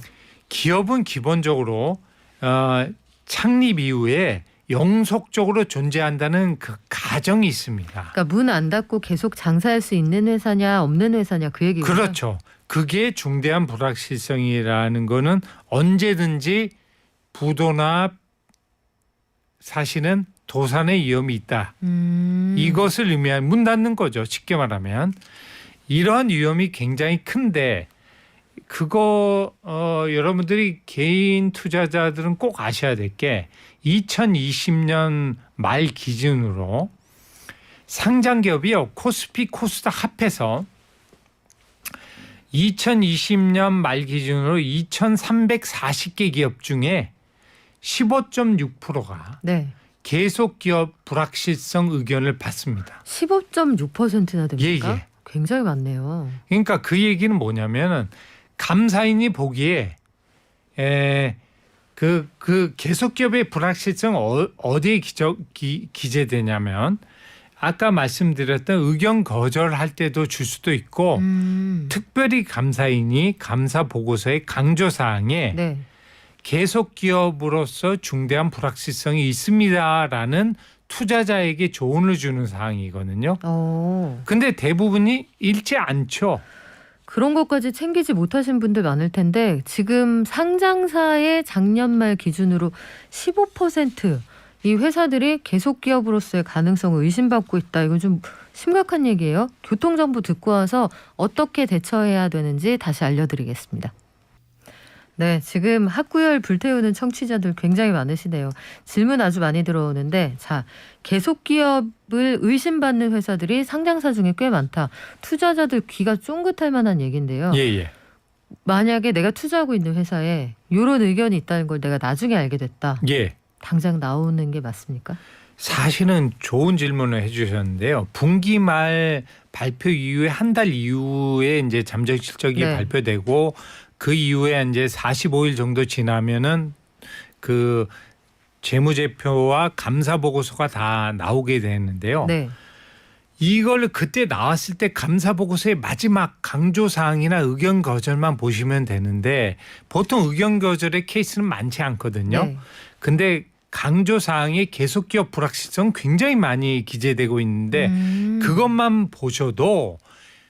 기업은 기본적으로 창립 이후에 영속적으로 존재한다는 그 가정이 있습니다. 그러니까 문 안 닫고 계속 장사할 수 있는 회사냐 없는 회사냐 그 얘기군요. 그렇죠. 그게 중대한 불확실성이라는 거는 언제든지 부도나 사실은 도산의 위험이 있다. 이것을 의미한 문 닫는 거죠. 쉽게 말하면. 이러한 위험이 굉장히 큰데 그거 여러분들이 개인 투자자들은 꼭 아셔야 될 게 2020년 말 기준으로 상장 기업이요. 코스피 코스닥 합해서 2020년 말 기준으로 2,340개 기업 중에 15.6%가 네. 계속 기업 불확실성 의견을 받습니다. 15.6%나 됩니까? 예. 굉장히 많네요. 그러니까 그 얘기는 뭐냐면은 감사인이 보기에 그 계속 기업의 불확실성 어디에 기재되냐면 아까 말씀드렸던 의견 거절할 때도 줄 수도 있고 특별히 감사인이 감사 보고서의 강조 사항에 네. 계속 기업으로서 중대한 불확실성이 있습니다라는 투자자에게 조언을 주는 사항이거든요. 근데 대부분이 읽지 않죠. 그런 것까지 챙기지 못하신 분들 많을 텐데 지금 상장사의 작년 말 기준으로 15% 이 회사들이 계속 기업으로서의 가능성을 의심받고 있다. 이건 좀 심각한 얘기예요. 교통정보 듣고 와서 어떻게 대처해야 되는지 다시 알려드리겠습니다. 네, 지금 학구열 불태우는 청취자들 굉장히 많으시네요. 질문 아주 많이 들어오는데 자, 계속 기업을 의심받는 회사들이 상장사 중에 꽤 많다. 투자자들 귀가 쫑긋할 만한 얘기인데요. 예. 만약에 내가 투자하고 있는 회사에 이런 의견이 있다는 걸 내가 나중에 알게 됐다. 예. 당장 나오는 게 맞습니까? 사실은 좋은 질문을 해주셨는데요. 분기 말 발표 이후에 한 달 이후에 이제 잠정 실적이 네. 발표되고 그 이후에 이제 45일 정도 지나면은 그 재무제표와 감사 보고서가 다 나오게 되는데요. 네. 이걸 그때 나왔을 때 감사 보고서의 마지막 강조 사항이나 의견 거절만 보시면 되는데 보통 의견 거절의 케이스는 많지 않거든요. 네. 근데 강조 사항에 계속 기업 불확실성 굉장히 많이 기재되고 있는데 그것만 보셔도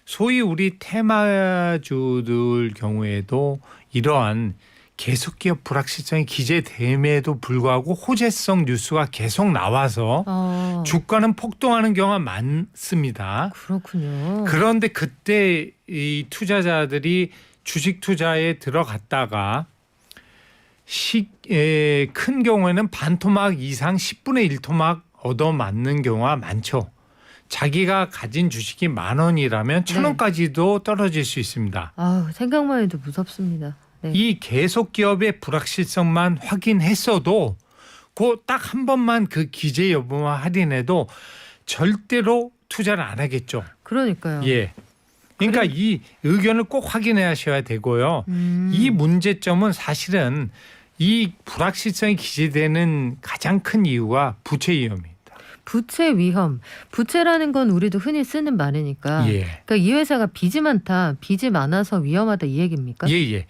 소위 우리 테마주들 경우에도 이러한 계속 기업 불확실성이 기재됨에도 불구하고 호재성 뉴스가 계속 나와서 주가는 폭등하는 경우가 많습니다. 그렇군요. 그런데 그때 이 투자자들이 주식 투자에 들어갔다가 큰 경우에는 반토막 이상 10분의 1토막 얻어맞는 경우가 많죠. 자기가 가진 주식이 10,000원이라면 1,000원까지도 떨어질 수 있습니다. 생각만 해도 무섭습니다. 네. 이 계속 기업의 불확실성만 확인했어도 그 딱 한 번만 그 기재 여부만 확인해도 절대로 투자를 안 하겠죠. 그러니까요. 예. 그러니까 이 의견을 꼭 확인하셔야 되고요. 이 문제점은 사실은 이 불확실성이 기재되는 가장 큰 이유가 부채 위험입니다. 부채 위험. 부채라는 건 우리도 흔히 쓰는 말이니까. 예. 그러니까 이 회사가 빚이 많다, 빚이 많아서 위험하다 이 얘기입니까? 예.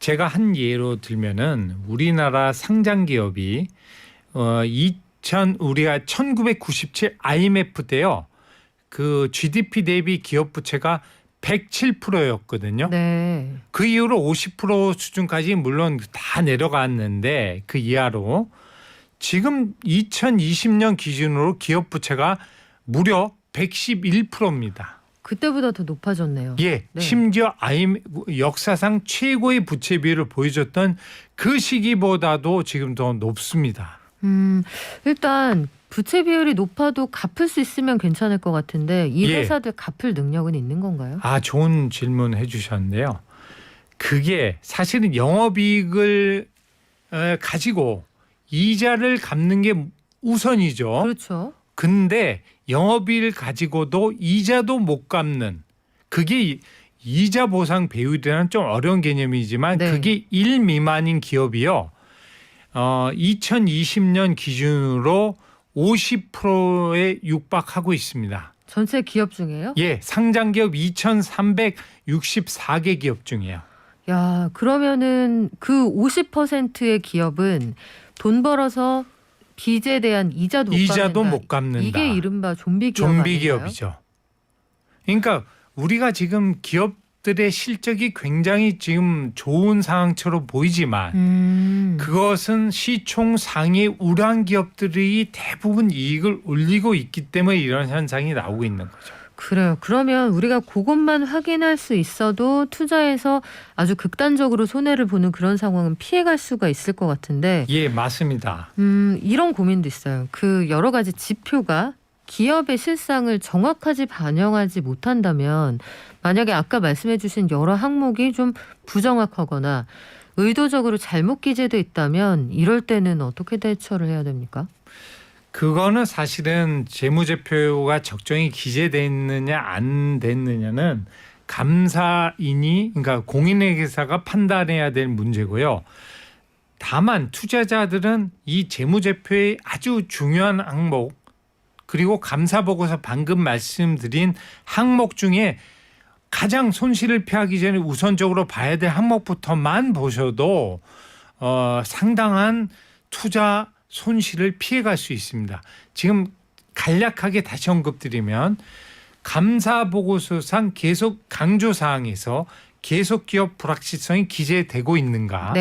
제가 한 예로 들면은 우리나라 상장 기업이 우리가 1997 IMF 때요. 그 GDP 대비 기업 부채가 107%였거든요. 네. 그 이후로 50% 수준까지 물론 다 내려갔는데 그 이하로 지금 2020년 기준으로 기업 부채가 무려 111%입니다. 그때보다 더 높아졌네요. 예, 네. 심지어 역사상 최고의 부채 비율을 보여줬던 그 시기보다도 지금 더 높습니다. 일단 부채 비율이 높아도 갚을 수 있으면 괜찮을 것 같은데 이 회사들 갚을 능력은 있는 건가요? 좋은 질문 해주셨는데요. 그게 사실은 영업이익을 가지고 이자를 갚는 게 우선이죠. 그렇죠. 근데 영업이익을 가지고도 이자도 못 갚는 그게 이자 보상 배율이라는 좀 어려운 개념이지만 그게 1 미만인 기업이요. 2020년 기준으로 50%에 육박하고 있습니다. 전체 기업 중에요? 예, 상장 기업 2,364개 기업 중에요. 야, 그러면은 그 50%의 기업은 돈 벌어서 빚에 대한 이자도 못 갚는다. 이게 이른바 좀비 기업 아닌가요? 좀비 기업이죠. 그러니까 우리가 지금 기업들의 실적이 굉장히 지금 좋은 상황처럼 보이지만 그것은 시총 상위 우량 기업들이 대부분 이익을 올리고 있기 때문에 이런 현상이 나오고 있는 거죠. 그래요. 그러면 우리가 그것만 확인할 수 있어도 투자에서 아주 극단적으로 손해를 보는 그런 상황은 피해갈 수가 있을 것 같은데. 예, 맞습니다. 이런 고민도 있어요. 그 여러 가지 지표가 기업의 실상을 정확하게 반영하지 못한다면 만약에 아까 말씀해 주신 여러 항목이 좀 부정확하거나 의도적으로 잘못 기재돼 있다면 이럴 때는 어떻게 대처를 해야 됩니까? 그거는 사실은 재무제표가 적정히 기재됐느냐 안 됐느냐는 감사인이 그러니까 공인회계사가 판단해야 될 문제고요. 다만 투자자들은 이 재무제표의 아주 중요한 항목 그리고 감사보고서 방금 말씀드린 항목 중에 가장 손실을 피하기 전에 우선적으로 봐야 될 항목부터만 보셔도 상당한 투자 손실을 피해갈 수 있습니다. 지금 간략하게 다시 언급드리면 감사보고서상 계속 강조사항에서 계속 기업 불확실성이 기재되고 있는가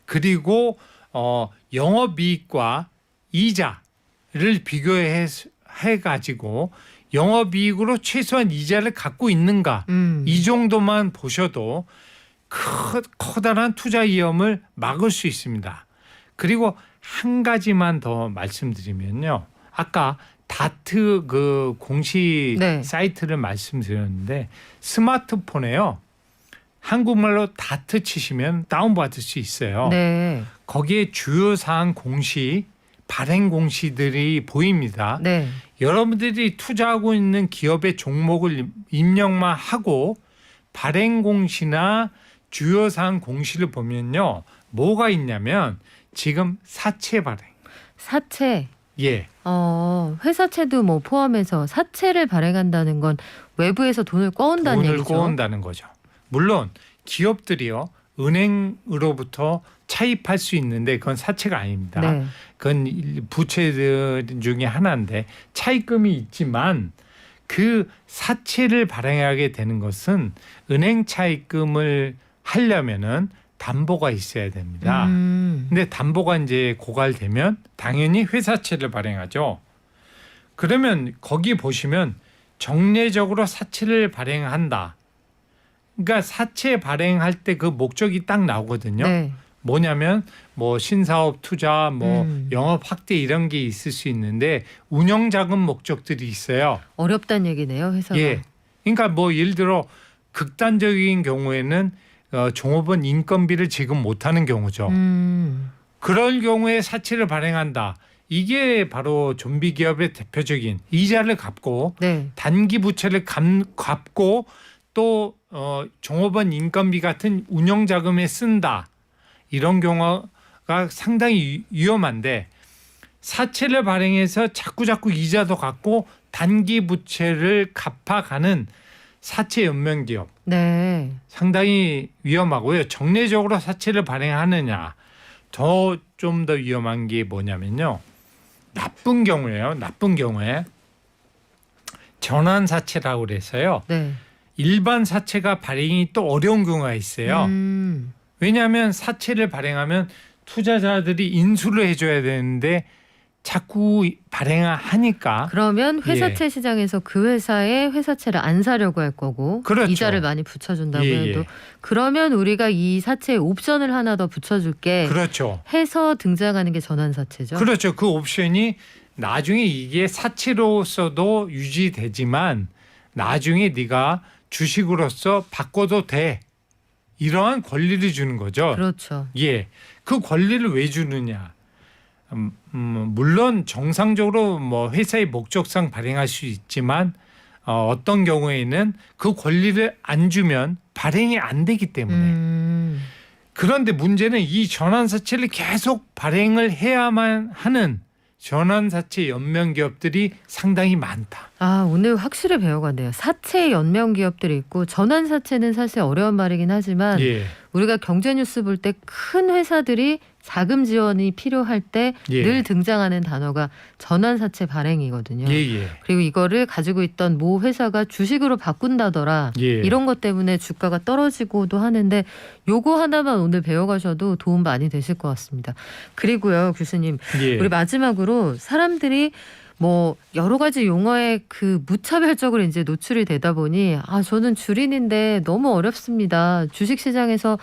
그리고 영업이익과 이자를 비교해가지고 영업이익으로 최소한 이자를 갖고 있는가 이 정도만 보셔도 커다란 투자 위험을 막을 수 있습니다. 그리고 한 가지만 더 말씀드리면요. 아까 다트 그 공시 사이트를 말씀드렸는데 스마트폰에요. 한국말로 다트 치시면 다운받을 수 있어요. 네. 거기에 주요 사항 공시, 발행 공시들이 보입니다. 여러분들이 투자하고 있는 기업의 종목을 입력만 하고 발행 공시나 주요 사항 공시를 보면요. 뭐가 있냐면 지금 사채 발행. 사채. 예. 회사채도 뭐 포함해서 사채를 발행한다는 건 외부에서 돈을 꺼온다는 얘기죠. 돈을 꺼온다는 거죠. 물론 기업들이요. 은행으로부터 차입할 수 있는데 그건 사채가 아닙니다. 그건 부채 중에 하나인데 차입금이 있지만 그 사채를 발행하게 되는 것은 은행 차입금을 하려면은 담보가 있어야 됩니다. 근데 담보가 이제 고갈되면 당연히 회사채를 발행하죠. 그러면 거기 보시면 정례적으로 사채를 발행한다. 그러니까 사채 발행할 때 그 목적이 딱 나오거든요. 네. 뭐냐면 뭐 신사업 투자, 뭐 영업 확대 이런 게 있을 수 있는데 운영 자금 목적들이 있어요. 어렵다는 얘기네요, 회사가. 예. 그러니까 뭐 예를 들어 극단적인 경우에는 종업원 인건비를 지급 못하는 경우죠. 그럴 경우에 사채를 발행한다. 이게 바로 좀비 기업의 대표적인 이자를 갚고 네. 단기 부채를 갚고 또 종업원 인건비 같은 운영 자금에 쓴다. 이런 경우가 상당히 위험한데 사채를 발행해서 자꾸 이자도 갚고 단기 부채를 갚아가는 사채 연명 기업. 네. 상당히 위험하고요. 정례적으로 사채를 발행하느냐. 좀 더 위험한 게 뭐냐면요. 나쁜 경우에요. 나쁜 경우에 전환 사채라고 그래서요. 네. 일반 사채가 발행이 또 어려운 경우가 있어요. 왜냐하면 사채를 발행하면 투자자들이 인수를 해줘야 되는데 자꾸 발행하니까. 그러면 회사채 시장에서 그 회사의 회사채를 안 사려고 할 거고 그렇죠. 이자를 많이 붙여준다고 예, 해도 예. 그러면 우리가 이 사채에 옵션을 하나 더 붙여줄게 그렇죠. 해서 등장하는 게 전환사채죠. 그렇죠. 그 옵션이 나중에 이게 사채로서도 유지되지만 나중에 네가 주식으로서 바꿔도 돼. 이러한 권리를 주는 거죠. 그렇죠. 예, 그 권리를 왜 주느냐? 물론 정상적으로 뭐 회사의 목적상 발행할 수 있지만 어떤 경우에는 그 권리를 안 주면 발행이 안 되기 때문에. 그런데 문제는 이 전환사채를 계속 발행을 해야만 하는 전환사채 연명 기업들이 상당히 많다. 아, 오늘 확실히 배워가네요. 사채 연명 기업들이 있고 전환사채는 사실 어려운 말이긴 하지만 예. 우리가 경제뉴스 볼 때 큰 회사들이 자금 지원이 필요할 때 늘 예. 등장하는 단어가 전환사채 발행이거든요. 예. 그리고 이거를 가지고 있던 모 회사가 주식으로 바꾼다더라. 예. 이런 것 때문에 주가가 떨어지고도 하는데 요거 하나만 오늘 배워가셔도 도움 많이 되실 것 같습니다. 그리고요, 교수님. 예. 우리 마지막으로 사람들이 뭐 여러 가지 용어에 그 무차별적으로 이제 노출이 되다 보니 저는 주린인데 너무 어렵습니다. 주식시장에서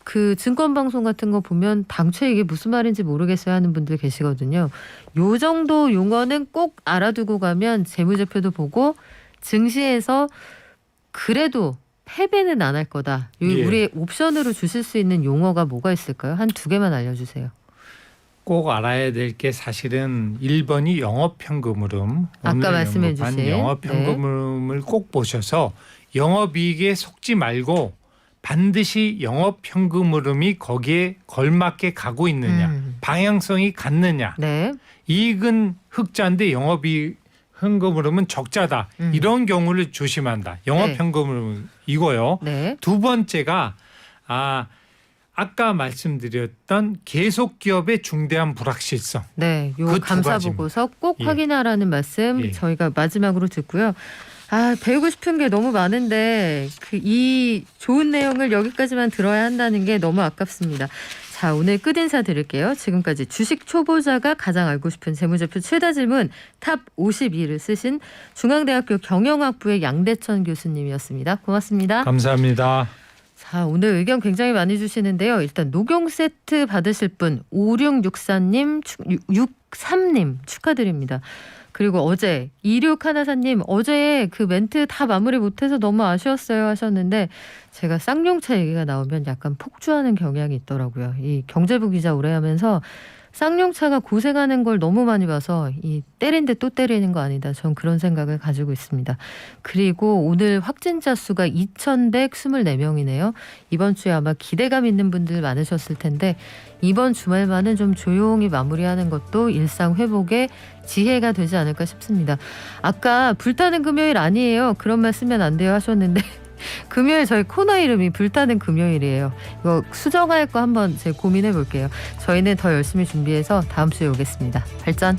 그 증권방송 같은 거 보면 당초에 이게 무슨 말인지 모르겠어요 하는 분들 계시거든요. 요 정도 용어는 꼭 알아두고 가면 재무제표도 보고 증시에서 그래도 패배는 안 할 거다. 예. 우리 옵션으로 주실 수 있는 용어가 뭐가 있을까요? 한 2개만 알려주세요. 꼭 알아야 될 게 사실은 1번이 영업현금흐름. 아까 말씀해 언급한 주신. 영업현금흐름을 꼭 보셔서 영업이익에 속지 말고 반드시 영업현금흐름이 거기에 걸맞게 가고 있느냐. 방향성이 같느냐. 네. 이익은 흑자인데 영업현금흐름은 적자다. 이런 경우를 조심한다. 영업현금흐름은 이거요. 네. 두 번째가 아까 말씀드렸던 계속 기업의 중대한 불확실성. 네, 요 그두 감사 가지입니다. 보고서 꼭 예. 확인하라는 말씀 예. 저희가 마지막으로 듣고요. 배우고 싶은 게 너무 많은데 이 좋은 내용을 여기까지만 들어야 한다는 게 너무 아깝습니다. 자, 오늘 끝인사 드릴게요. 지금까지 주식 초보자가 가장 알고 싶은 재무제표 최다 질문 탑 52를 쓰신 중앙대학교 경영학부의 양대천 교수님이었습니다. 고맙습니다. 감사합니다. 자, 오늘 의견 굉장히 많이 주시는데요. 일단 녹용 세트 받으실 분 5664님, 63님 축하드립니다. 그리고 어제 2614님 어제 그 멘트 다 마무리 못해서 너무 아쉬웠어요 하셨는데 제가 쌍용차 얘기가 나오면 약간 폭주하는 경향이 있더라고요. 이 경제부 기자 오래 하면서 쌍용차가 고생하는 걸 너무 많이 봐서 이 때린 데 또 때리는 거 아니다. 전 그런 생각을 가지고 있습니다. 그리고 오늘 확진자 수가 2,124명이네요. 이번 주에 아마 기대감 있는 분들 많으셨을 텐데 이번 주말만은 좀 조용히 마무리하는 것도 일상 회복에 지혜가 되지 않을까 싶습니다. 아까 불타는 금요일 아니에요. 그런 말 쓰면 안 돼요 하셨는데 금요일 저희 코너 이름이 불타는 금요일이에요. 이거 수정할 거 한번 제가 고민해 볼게요. 저희는 더 열심히 준비해서 다음 주에 오겠습니다. 발전.